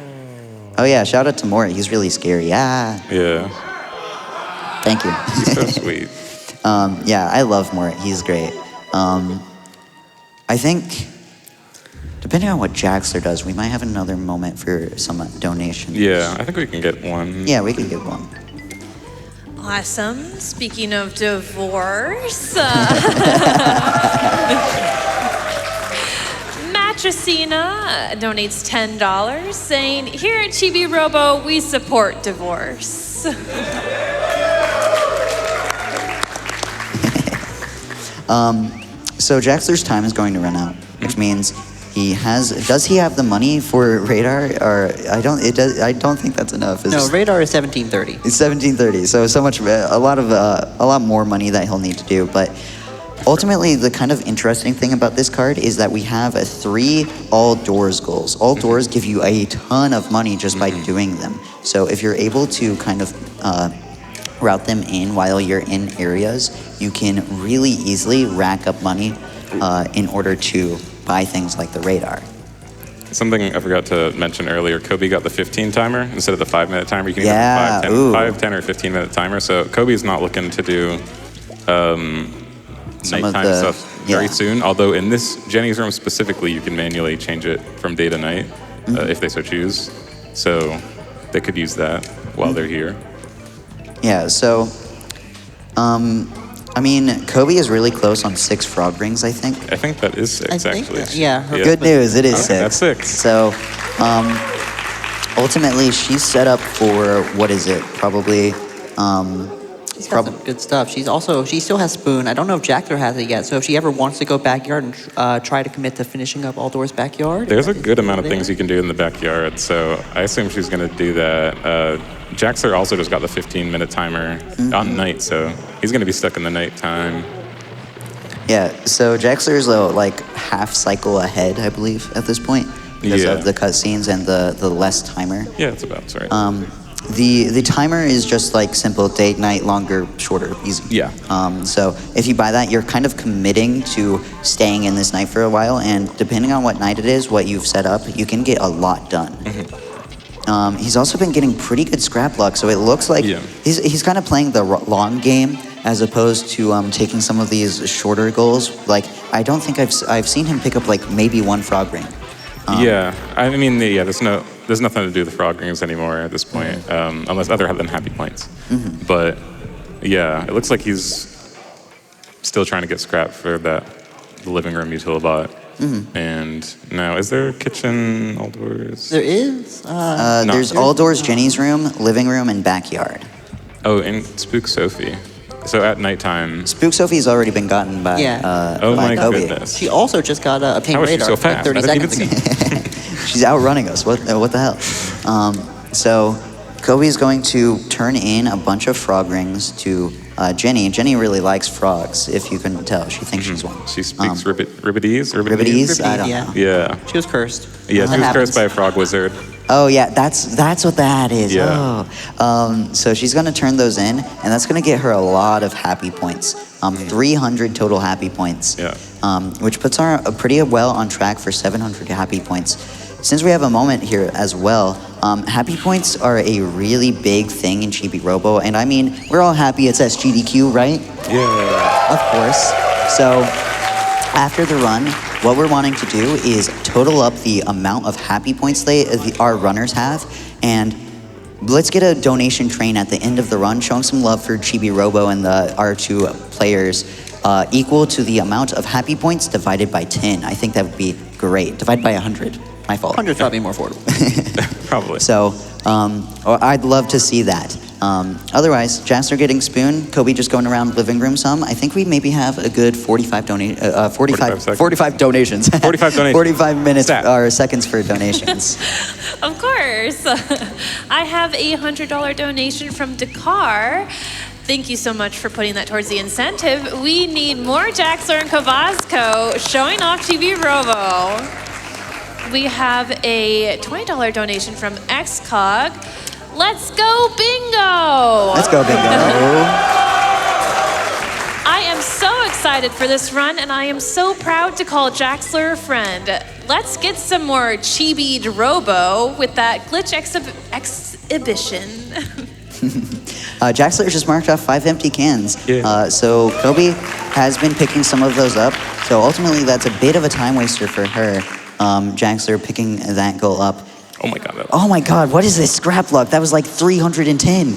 Oh yeah, shout out to Mort. He's really scary. Ah, Yeah, thank you. he's so sweet. Yeah, I love Mort. He's great. I think, depending on what Jaxler does, we might have another moment for some donations. Yeah, I think we can get one. Yeah, we can get one. Awesome. Speaking of divorce, Matricina donates $10, saying, "Here at Chibi-Robo, we support divorce." So Jaxler's time is going to run out, which means he has. Does he have the money for radar? Or I don't. It does. I don't think that's enough. No, radar is 1730. It's 1730. So much. A lot more money that he'll need to do. But ultimately, the kind of interesting thing about this card is that we have 3 all doors goals. All doors give you a ton of money just by doing them. So if you're able to kind of route them in while you're in areas, you can really easily rack up money in order to buy things like the radar. Something I forgot to mention earlier, Kobe got the 15 timer instead of the 5-minute timer. You can Yeah, get ooh. 5, 10, or 15-minute timer. So Kobe's not looking to do Some of nighttime the- stuff very yeah. soon. Although in this Jenny's room specifically, you can manually change it from day to night if they so choose. So they could use that while they're here. Yeah, so, I mean, Kobe is really close on 6 frog rings, I think. I think that is 6, I think actually. that- yeah, her- Good news, it is Okay, 6. that's 6. So, ultimately, she's set up for, what is it, probably, She's got some good stuff. She still has Spoon. I don't know if Jaxler has it yet. So if she ever wants to go backyard and try to commit to finishing up All Doors backyard. There's a good amount of things you can do in the backyard, so I assume she's going to do that. Jaxler also just got the 15-minute timer on night, so he's going to be stuck in the nighttime. yeah, so Jaxler's like half cycle ahead, I believe, at this point, because Yeah. of the cutscenes and the less timer. Yeah, that's about right. The timer is just like simple day, night, longer, shorter, easy. Yeah. So if you buy that, you're kind of committing to staying in this night for a while, and depending on what night it is, what you've set up, you can get a lot done. He's also been getting pretty good scrap luck, so it looks like he's kind of playing the long game as opposed to taking some of these shorter goals. Like I don't think I've seen him pick up like maybe 1 frog ring. Yeah, I mean, there's nothing to do with the frog rings anymore at this point, unless other than happy points. But yeah, it looks like he's still trying to get scrap for the living room utilibot. And now, is there a kitchen, all doors? There is. There's all doors, Jenny's room, living room, and backyard. Oh, and Spook Sophie. So at nighttime. Spook Sophie's already been gotten by Oh by my Kobe. goodness. She also just got obtained How is she radar so like fast? 30 I didn't seconds even ago. She's outrunning us. What the hell? So Kobe's going to turn in a bunch of frog rings to Jenny. Jenny really likes frogs, if you couldn't tell. She thinks she's one. She speaks Ribbidese? Ribbidese? I don't Yeah. know. Yeah. She was cursed. Yeah, she was happens. cursed by a frog wizard. Oh yeah, that's what that is. Yeah. Oh, so she's gonna turn those in, and that's gonna get her a lot of happy points. 300 total happy points. Yeah. Which puts her pretty well on track for 700 happy points. Since we have a moment here as well, happy points are a really big thing in Chibi-Robo, and I mean, we're all happy it's SGDQ, right? Yeah. Of course. So after the run, what we're wanting to do is total up the amount of happy points our runners have, and let's get a donation train at the end of the run, showing some love for Chibi-Robo and the R2 players, equal to the amount of happy points divided by 10. I think that would be great. Divided by 100. My fault. 100's probably more affordable. Probably. So I'd love to see that. Otherwise, Jaxler getting Spoon, Kobe just going around living room some. I think we maybe have a good 45 seconds. 45 donations. 45 donations. 45 minutes Stat. or seconds for donations. Of course. I have a $100 donation from Dakar. Thank you so much for putting that towards the incentive. We need more Jaxler and Kobazco showing off Chibi-Robo. We have a $20 donation from XCOG. Let's go bingo! Let's go, bingo. I am so excited excited for this run, and I am so proud to call Jaxler a friend. Let's get some more Chibi-Robo with that glitch exhibition. Jaxler just marked off 5 empty cans. Yeah. So Kobe has been picking some of those up. So ultimately, that's a bit of a time waster for her. Jaxler picking that goal up. Oh my god. Oh my god, what is this scrap luck? That was like 310.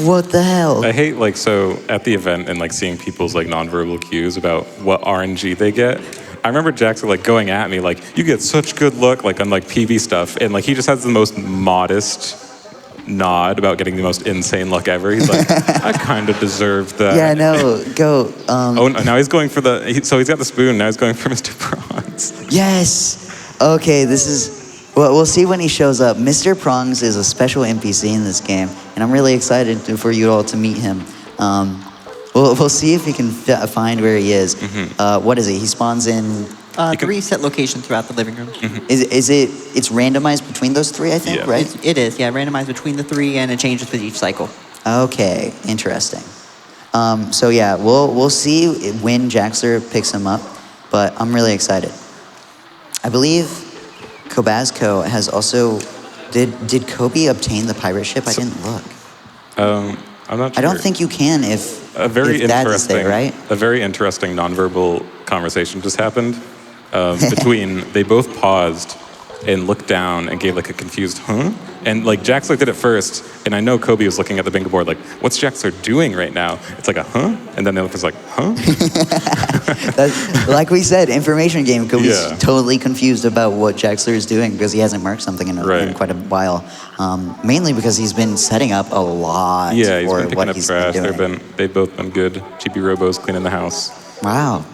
What the hell? I hate so at the event and seeing people's nonverbal cues about what RNG they get. I remember Jaxler going at me you get such good luck on PV stuff, and he just has the most modest nod about getting the most insane luck ever. He's like, I kind of deserve that. Yeah, no, go. Oh, now he's going for so he's got the spoon. Now he's going for Mr. Prawns. Yes. Okay, this is. Well, we'll see when he shows up. Mr. Prongs is a special NPC in this game, and I'm really excited for you all to meet him. We'll see if he can find where he is. What is it? He spawns in. 3 set locations throughout the living room. It's randomized between those 3, I think, Yeah. right? It is, yeah, randomized between the 3, and it changes with each cycle. Okay, interesting. So yeah, we'll see when Jaxler picks him up, but I'm really excited. I believe Kobazco has also. Did Kobe obtain the pirate ship? I didn't look. I'm not sure. I don't think you can if Dad is there, right? A very interesting nonverbal conversation just happened between. They both paused and looked down and gave a confused huh? And Jaxler did it first, and I know Kobe was looking at the bingo board what's Jaxler doing right now? It's a huh? And then the other was huh? Like we said, information game. Kobe's Yeah. totally confused about what Jaxler is doing because he hasn't marked something in quite a while. Mainly because he's been setting up a lot Yeah, he's for been picking what up he's trash. been doing. They've both been good. Chibi-Robo's cleaning the house. Wow.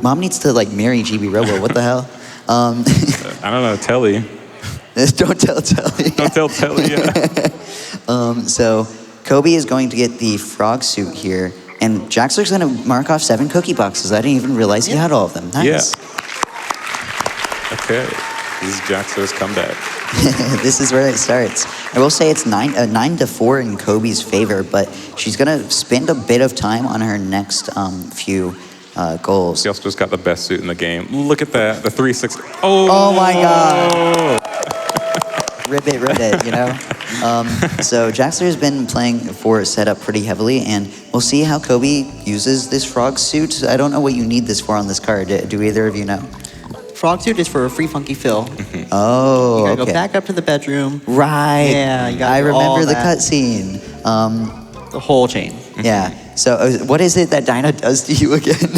Mom needs to marry Chibi-Robo. What the hell? I don't know, Telly. Don't tell Telly. Don't tell Telly, yeah. So Kobe is going to get the frog suit here, and Jaxler's going to mark off 7 cookie boxes. I didn't even realize he had all of them. Nice. Yeah. Okay, this is Jaxler's comeback. This is where it starts. I will say it's 9 to 4 in Kobe's favor, but she's going to spend a bit of time on her next few goals. He also just got the best suit in the game. Look at that, the 360. Oh my God. Rip it, you know? So Jaxler's been playing for setup pretty heavily, and we'll see how Kobe uses this frog suit. I don't know what you need this for on this card. Do either of you know? Frog suit is for a free funky fill. Oh, You gotta okay. go back up to the bedroom. Right. Yeah, you gotta I do all remember the that. cutscene. The whole chain. Yeah. So what is it that Dinah does to you again?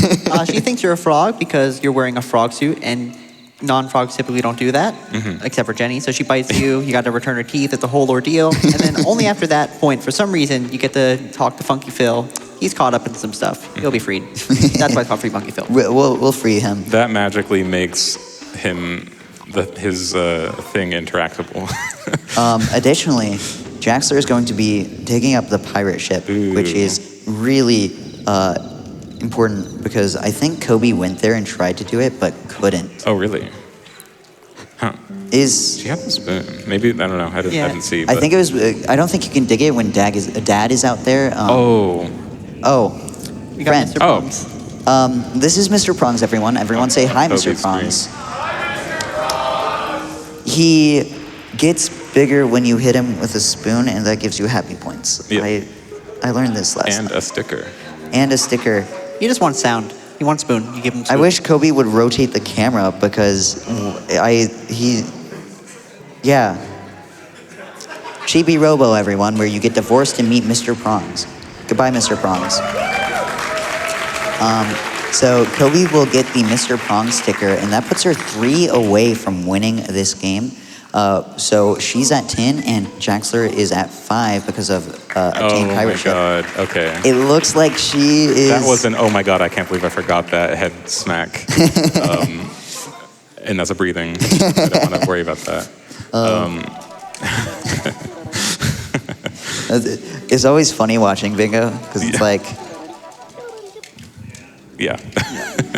She thinks you're a frog because you're wearing a frog suit, and non-frogs typically don't do that, except for Jenny. So she bites you, you got to return her teeth, it's a whole ordeal. And then only after that point, for some reason, you get to talk to Funky Phil. He's caught up in some stuff. He'll be freed. That's why it's called Free Funky Phil. We'll free him. That magically makes him his thing interactable. Additionally, Jaxler is going to be taking up the pirate ship, which is really important because I think Kobe went there and tried to do it, but couldn't. Oh, really? Huh. She had the spoon. Maybe, I don't know. I didn't see. I think it was. I don't think you can dig it when Dad is out there. Oh. We got Friend. Mr. Prongs. This is Mr. Prongs, everyone. Everyone say hi, Mr. Kobe's Prongs. He gets bigger when you hit him with a spoon, and that gives you happy points. Yeah. I learned this last And time. a sticker. And a sticker. He just wants sound. He wants spoon. You give him spoon. I wish Kobe would rotate the camera because yeah. Chibi-Robo, everyone, where you get divorced and meet Mr. Prongs. Goodbye, Mr. Prongs. So Kobe will get the Mr. Prongs sticker, and that puts her 3 away from winning this game. So she's at 10, and Jaxler is at 5 because of obtained pirate ship. Oh my god, okay. It looks like she is... That was an, oh my god, I can't believe I forgot that head smack. And that's a breathing. I don't want to worry about that. It's always funny watching bingo, because it's like... Yeah.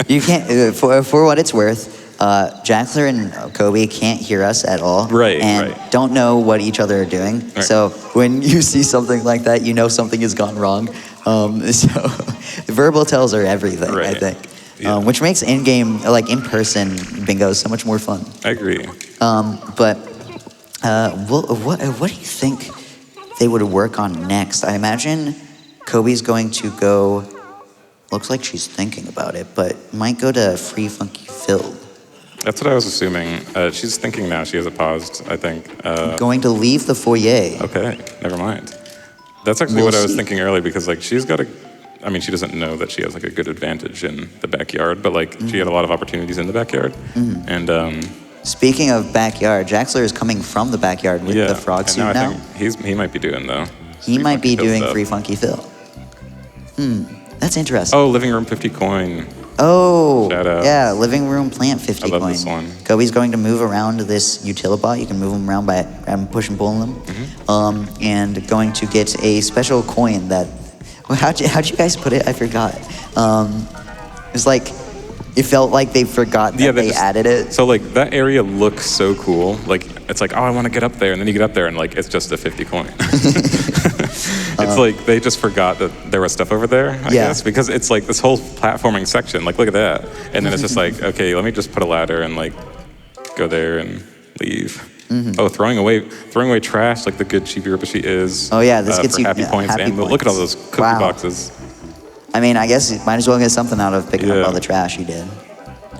You can't, for what it's worth, Jaxler and Kobe can't hear us at all. Right, and right. don't know what each other are doing. Right. So when you see something like that, you know something has gone wrong. So Verbal tells are everything, I Right. think. Yeah. Which makes in-game, like in-person bingo so much more fun. I agree. But what do you think they would work on next? I imagine Kobe's going to go, looks like she's thinking about it, but might go to Free Funky Filled. That's what I was assuming. She's thinking now. She has it paused, I think. Going to leave the foyer. Okay, never mind. That's actually We'll what I was see. thinking earlier because like she's got a, I mean she doesn't know that she has like a good advantage in the backyard, but like she had a lot of opportunities in the backyard, and Speaking of backyard, Jaxler is coming from the backyard with yeah. the frog and suit I now. think he might be doing though. He Free might be Funky Phil doing stuff. Free Funky Phil. That's interesting. Oh, living room 50 coin. Oh, Shout out. yeah, living room plant 50 I love coin. this one. Kobe's going to move around this utilibot. You can move them around by push and pulling them. And going to get a special coin that, well, how'd you guys put it? I forgot. It was like, it felt like they forgot that they just added it. So like that area looks so cool. Like it's like, oh, I want to get up there, and then you get up there, and like it's just a 50 coin. It's like they just forgot that there was stuff over there. I guess because it's like this whole platforming section. Like look at that, and then it's just like, okay, let me just put a ladder and like go there and leave. Oh, throwing away trash like the good Chibi-Robo she is. Oh, yeah, this gets for you happy points. happy And look at all points. those cookie Wow. boxes. I mean, I guess you might as well get something out of picking up Yeah. all the trash you did.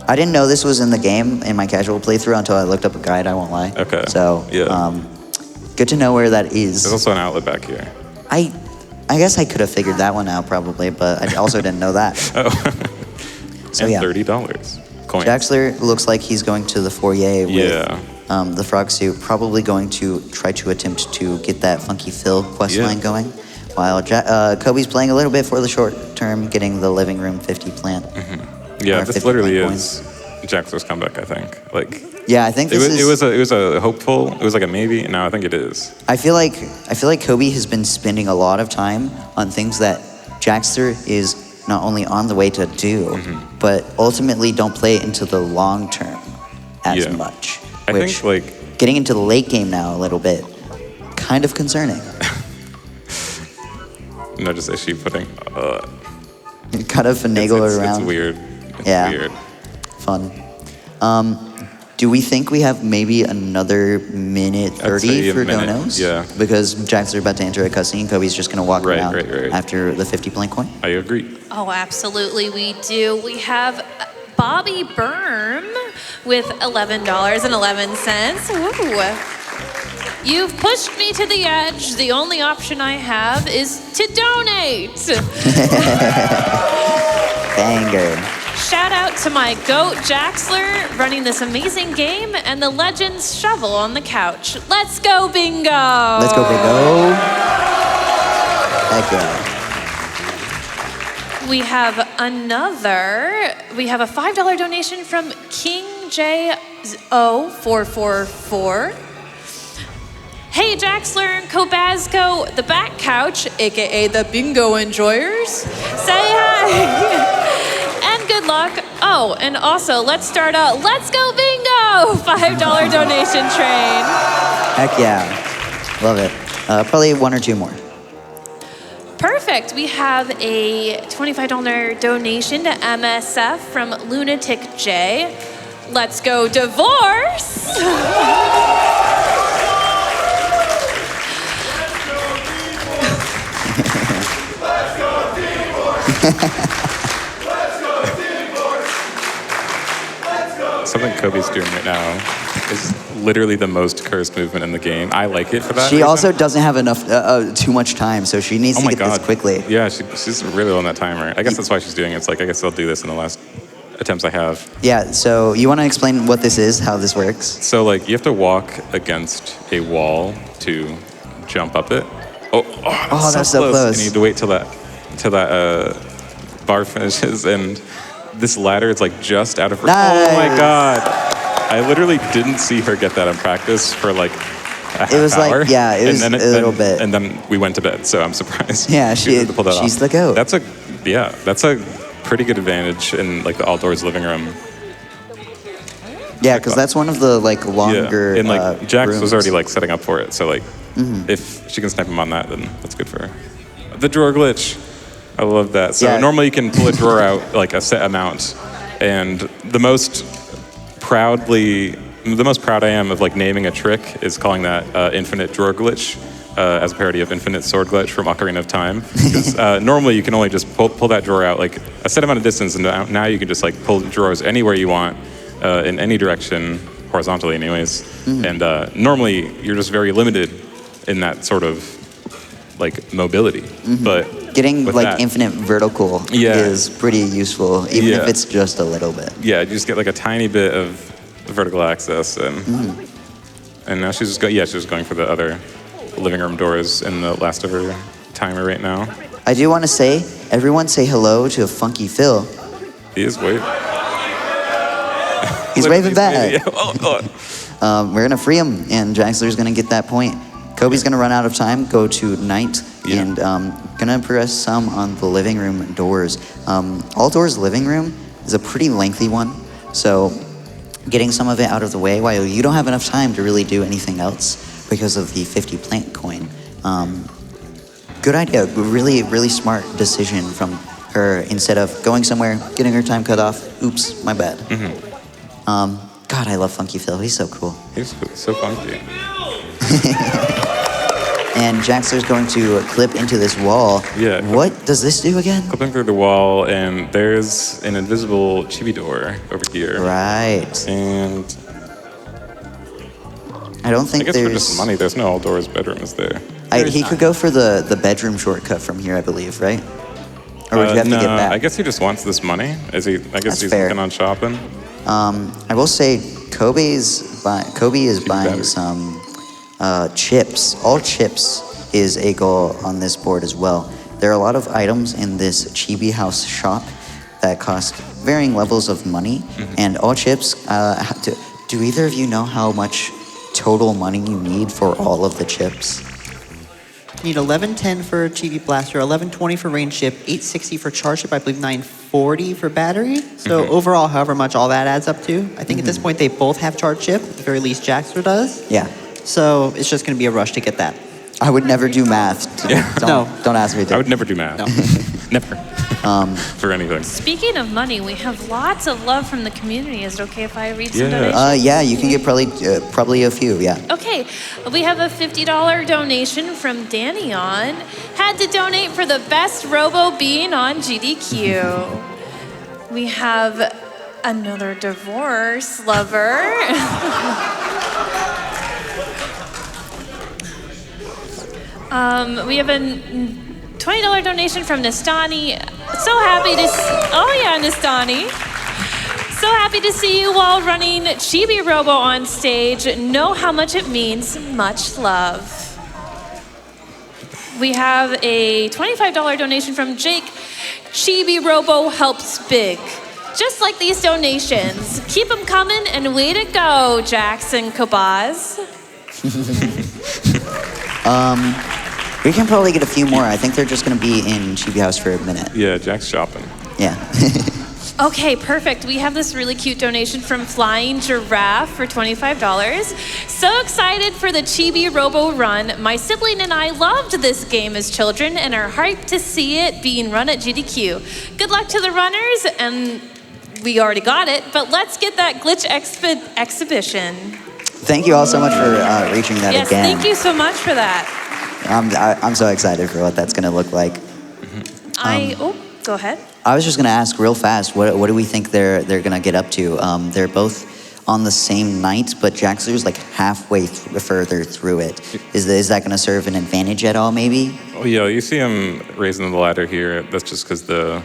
I didn't know this was in the game in my casual playthrough until I looked up a guide, I won't lie. Okay. So, Yeah. good to know where that is. There's also an outlet back here. I guess I could have figured that one out probably, but I also didn't know that. So And yeah, $30 coins. Jaxler looks like he's going to the foyer with Yeah. the frog suit, probably going to try to attempt to get that Funky Phil quest Yeah. line going, while Kobe's playing a little bit for the short term, getting the living room 50 plant. Yeah, Or this 50 literally point is Jaxler's comeback, I think. Like Yeah, I think it this was, is. it was a hopeful, it was like a maybe, and now I think it is. I feel like Kobe has been spending a lot of time on things that Jaxler is not only on the way to do, but ultimately don't play into the long term as Yeah. much. I Which, think like getting into the late game now a little bit, kind of concerning. just is she putting Kind of finagle it around. It's weird. It's Yeah. weird. Fun. Do we think we have maybe another minute 30 say a for minute, donos? yeah. Because Jaxler about to enter a cutscene, Kobe's just going to walk Right, around right. after the 50 blank coin. I agree. Oh, absolutely, we do. We have Bobby Berm with $11.11. Woo. You've pushed me to the edge. The only option I have is to donate. Banger. Shout out to my goat Jaxler running this amazing game and the Legends shovel on the couch. Let's go, bingo! Let's go, bingo. Heck yeah. We have a $5 donation from King J0444. Hey, Jaxler and Kobazco, the back couch, aka the bingo enjoyers. Say hi. And good luck. Oh, and also, let's start a Let's Go Bingo $5 donation train. Heck yeah. Love it. Probably one or two more. Perfect. We have a $25 donation to MSF from Lunatic J. Let's go divorce. Something Kobe's doing right now is literally the most cursed movement in the game. I like it for that She reason. also doesn't have enough, too much time, so she needs Oh to my get god! this quickly. Yeah, she's really on that timer. I guess that's why she's doing it. It's like I guess I'll do this in the last attempts I have. Yeah, so you want to explain what this is, how this works? So like you have to walk against a wall to jump up it. That's so close. And you need to wait till that bar finishes, and this ladder is like just out of reach. Oh my Nice. god! I literally didn't see her get that in practice for like a half It was like- hour. yeah, it was a little bit. And then we went to bed, so I'm surprised. Yeah, She was able to pull that she's off. the goat. That's a pretty good advantage in like the outdoors living room. Yeah, because that's one of the like longer. Yeah, and like Jax was rooms. already like setting up for it, so like if she can snipe him on that, then that's good for her. The drawer glitch. I love that. So Yeah. normally you can pull a drawer out like a set amount, and the most proud I am of like naming a trick is calling that infinite drawer glitch. As a parody of Infinite Sword Glitch from Ocarina of Time. 'Cause, normally you can only just pull that drawer out like a set amount of distance, and now you can just like pull drawers anywhere you want, in any direction, horizontally anyways. And normally you're just very limited in that sort of like mobility. But Getting with like that, infinite vertical Yeah. is pretty useful, even if Yeah. it's just a little bit. yeah, you just get like a tiny bit of vertical access, and now she's just going for the other living room doors in the last of her timer right now. I do want to say, everyone say hello to Funky Phil. He is waving. He's waving back. Yeah. Oh. We're gonna free him, and Jaxler's gonna get that point. Kobe's gonna run out of time, go to night, Yeah. and gonna press some on the living room doors. All doors living room is a pretty lengthy one, so getting some of it out of the way while you don't have enough time to really do anything else because of the 50 plant coin. Good idea, really, really smart decision from her. Instead of going somewhere, getting her time cut off, oops, my bad. God, I love Funky Phil, he's so cool. He's so funky. And Jaxler's going to clip into this wall. Yeah. What does this do again? Clipping through the wall, and there's an invisible chibi door over here. Right. And I don't I think guess for there's... just money, there's no all doors bedroom, is there? He could go for the bedroom shortcut from here, I believe, right? Or would you have no, to get back? I guess he just wants this money. I guess That's he's fair. looking on shopping. I will say Kobe is buying battery. some chips. All chips is a goal on this board as well. There are a lot of items in this Chibi House shop that cost varying levels of money, and all chips, do either of you know how much total money you need for all of the chips? You need 1110 for Chibi Blaster, 1120 for range chip, 860 for charge chip, I believe 940 for battery. So overall, however much all that adds up to, I think at this point they both have charge chip. At the very least, Jaxler does. Yeah. So it's just going to be a rush to get that. I would never do math. Don't ask me to. I would never do math. No. Never. For anything. Speaking of money, we have lots of love from the community. Is it okay if I read some donations? Yeah, you can get probably a few, yeah. Okay, we have a $50 donation from Danny on. Had to donate for the best Robo being on GDQ. We have another divorce lover. We have a $20 donation from Nastani. So happy to Nastani. So happy to see you all running Chibi-Robo on stage. Know how much it means. Much love. We have a $25 donation from Jake. Chibi-Robo helps big. Just like these donations. Keep them coming, and way to go, Jackson Kobaz. We can probably get a few more. I think they're just going to be in Chibi House for a minute. Yeah, Jack's shopping. Yeah. Okay, perfect. We have this really cute donation from Flying Giraffe for $25. So excited for the Chibi-Robo run. My sibling and I loved this game as children and are hyped to see it being run at GDQ. Good luck to the runners, and we already got it, but let's get that glitch exhibition. Thank you all so much for reaching that Yes, again. thank you so much for that. I'm so excited for what that's going to look like. Go ahead. I was just going to ask real fast, what do we think they're going to get up to? They're both on the same night, but Jaxler's like halfway further through it. Is that going to serve an advantage at all, maybe? Oh yeah, you see him raising the ladder here. That's just because the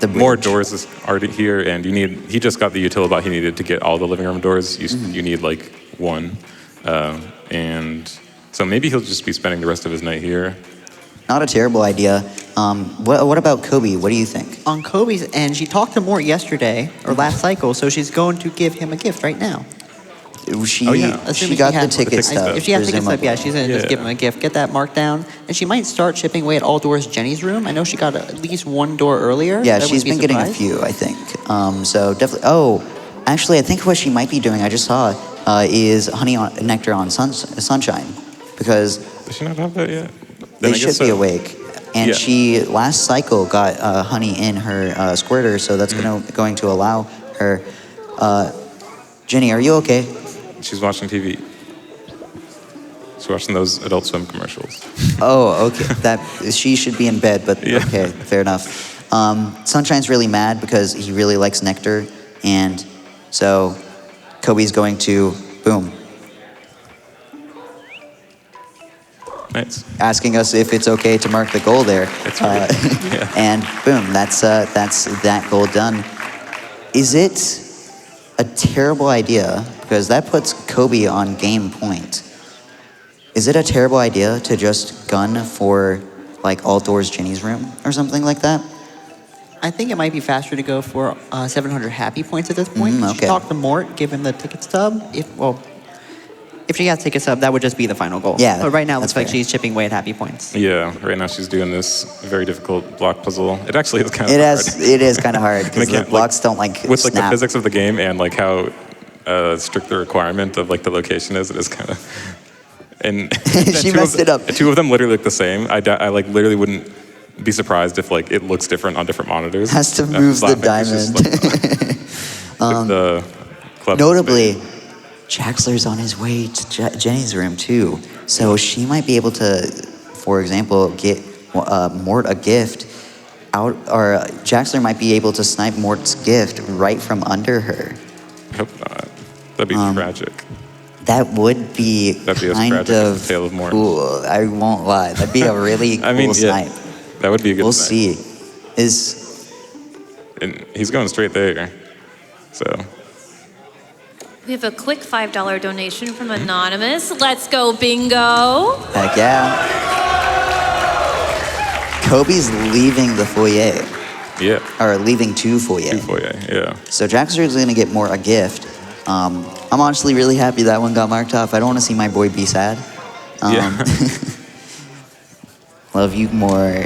more bridge. doors are here, and he just got the utilibot he needed to get all the living room doors. You need like one, and so maybe he'll just be spending the rest of his night here. Not a terrible idea. What about Kobe? What do you think? On Kobe's end, she talked to Mort yesterday, or last cycle, so she's going to give him a gift right now. She Assuming got she the has- ticket stuff. If she has ticket stuff, presumably. yeah, she's going to just give him a gift, get that marked down, and she might start chipping away at all doors Jenny's room. I know she got at least one door earlier. Yeah, I she's wouldn't be been getting a surprised. few, I think. So definitely. Oh, actually, I think what she might be doing, I just saw, is nectar on sunshine, because Does she not have that yet? they Then I guess should be so. awake. And Yeah. she last cycle got honey in her squirter, so that's going to allow her. Jenny, are you okay? She's watching TV. She's watching those Adult Swim commercials. Oh, okay. That she should be in bed, but Yeah. okay, fair enough. Sunshine's really mad because he really likes nectar, and so Kobe's going to boom, Nice. asking us if it's okay to mark the goal there. It's right. Yeah. And boom, that's that goal done. Is it a terrible idea, because that puts Kobe on game point? Is it a terrible idea to just gun for like all doors Jenny's room or something like that? I think it might be faster to go for 700 happy points at this point. You should Okay. talk to Mort, give him the ticket stub. If she has ticket stub, that would just be the final goal. Yeah, But right now, it that's looks like fair. she's chipping away at happy points. Yeah, right now she's doing this very difficult block puzzle. It actually is kind of It is kind of hard because the Mechan- blocks don't like with like the snap. physics of the game and like how strict the requirement of like the location is. It is kind of. And She messed it up. Two of them literally look the same. I like literally wouldn't be surprised if like it looks different on different monitors. Has to I'm move the laughing. It's just, like, the club Notably, Jaxler's on his way to Jenny's room too, so she might be able to, for example, get Mort a gift out, or Jaxler might be able to snipe Mort's gift right from under her. I hope not. That'd be tragic. That would be That'd be as kind tragic as of the Tale of Mort. cool. I won't lie. That'd be a really cool I mean, yeah, snipe. that would be a good. We'll snipe. see. And he's going straight there. So We have a quick $5 donation from Anonymous. Let's go, bingo. Heck yeah. Kobe's leaving the foyer, yeah, or leaving to foyer. foyer. Yeah. So Jaxler's gonna get more a gift. I'm honestly really happy that one got marked off. I don't want to see my boy be sad. Yeah. Love you more.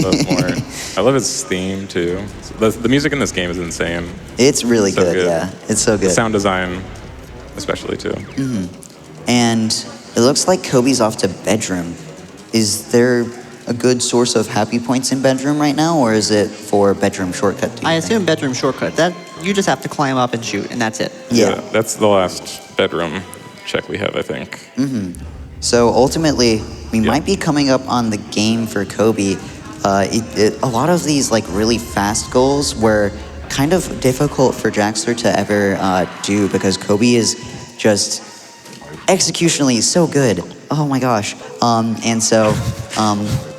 Love more. I love his theme too. The music in this game is insane. It's really So good, good. yeah. It's so The good. sound design, especially too. And it looks like Kobe's off to bedroom. Is there a good source of happy points in bedroom right now, or is it for bedroom shortcut? Do you I think? assume bedroom shortcut. That you just have to climb up and shoot, and that's it. Yeah. That's the last bedroom check we have, I think. So ultimately, we Yeah. might be coming up on the game for Kobe. A lot of these like really fast goals were kind of difficult for Jaxler to ever do, because Kobe is just executionally so good. Oh my gosh. And so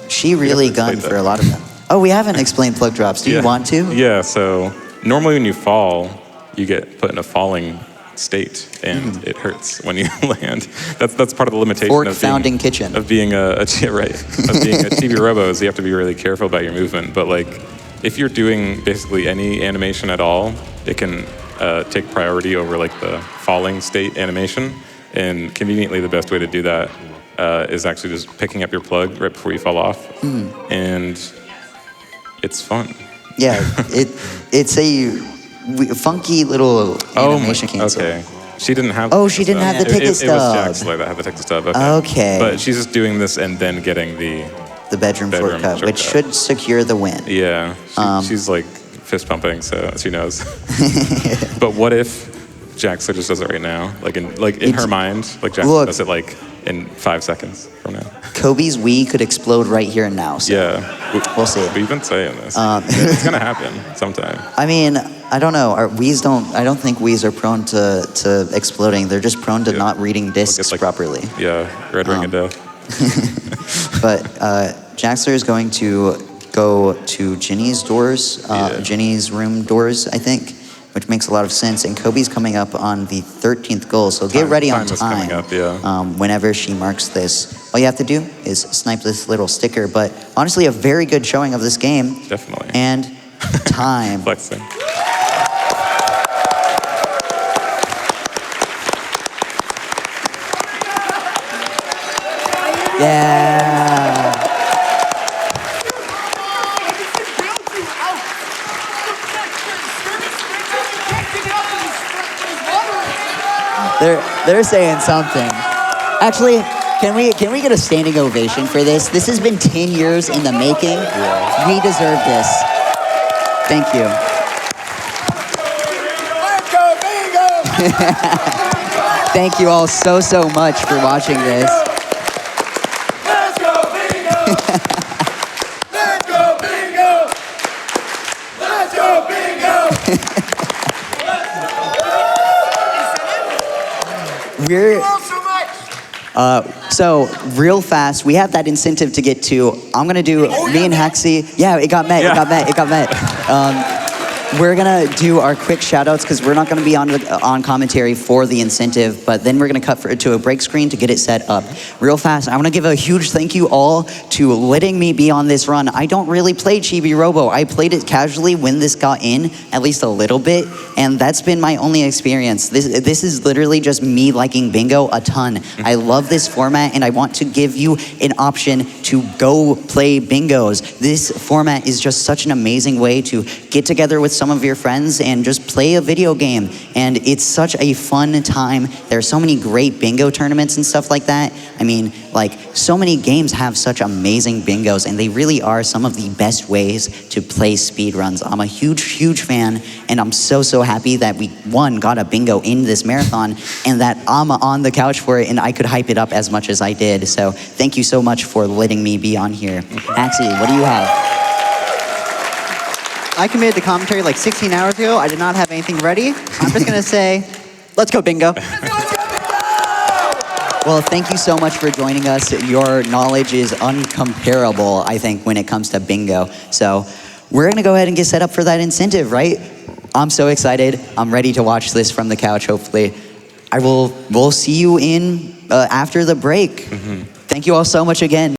she really explain gunned that. for a lot of them. Oh, we haven't explained plug drops. Do you want to? Yeah, so normally when you fall, you get put in a falling state, and it hurts when you land. That's part of the limitation Fork of founding kitchen. of being yeah, right, of being a Chibi-Robo is you have to be really careful about your movement. But like, if you're doing basically any animation at all, it can take priority over like the falling state animation. And conveniently, the best way to do that is actually just picking up your plug right before you fall off, and it's fun. Yeah, it's a funky little animation cancel. Okay. She didn't have. Oh, she didn't have the ticket It was stub. Jaxler that had the ticket stub. Okay. Okay. But she's just doing this and then getting the. The bedroom shortcut, which shortcut. should secure the win. Yeah. She's like fist pumping, so she knows. But what if Jaxler just does it right now? Like in her mind, like Jaxler Look. does it like in 5 seconds from now. Kobe's Wii could explode right here and now. So Yeah. we'll see. We've been saying this. It's gonna happen sometime. I mean, I don't know. Our Wii's I don't think Wii's are prone to exploding. They're just prone to Yeah. not reading discs It's like- properly. Yeah. Red Ring of Death. But Jaxler is going to go to Ginny's doors, Yeah. Ginny's room doors, I think, which makes a lot of sense. And Kobe's coming up on the 13th goal, so get ready on Time is time. coming up, yeah. Whenever she marks this, all you have to do is snipe this little sticker. But honestly, a very good showing of this game. Definitely. And time. Flexing. Yeah. They're saying something. Actually, Can we get a standing ovation for this? This has been 10 years in the making. Yeah. We deserve this. Thank you. Let's go, bingo! Thank you all so much for watching this. Let's go, bingo! Let's go, bingo! Let's go, bingo! We're So much! so real fast. We have that incentive to get to. I'm gonna do me and haxxi. Yeah, it got met. It got met. It got met. We're gonna do our quick shoutouts because we're not gonna be on commentary for the incentive, but then we're gonna cut to a break screen to get it set up. Real fast, I wanna give a huge thank you all to letting me be on this run. I don't really play Chibi-Robo. I played it casually when this got in, at least a little bit, and that's been my only experience. This is literally just me liking bingo a ton. I love this format, and I want to give you an option to go play bingos. This format is just such an amazing way to get together with some of your friends and just play a video game. And it's such a fun time. There are so many great bingo tournaments and stuff like that. I mean, like, so many games have such amazing bingos, and they really are some of the best ways to play speedruns. I'm a huge fan, and I'm so happy that we, got a bingo in this marathon, and that I'm on the couch for it, and I could hype it up as much as I did. So thank you so much for letting me be on here. haxxi, what do you have? I committed the commentary like 16 hours ago. I did not have anything ready. I'm just gonna say, let's go bingo. Well, thank you so much for joining us. Your knowledge is uncomparable, I think, when it comes to bingo. So we're gonna go ahead and get set up for that incentive, right? I'm so excited. I'm ready to watch this from the couch, hopefully. We'll see you in after the break. Thank you all so much again.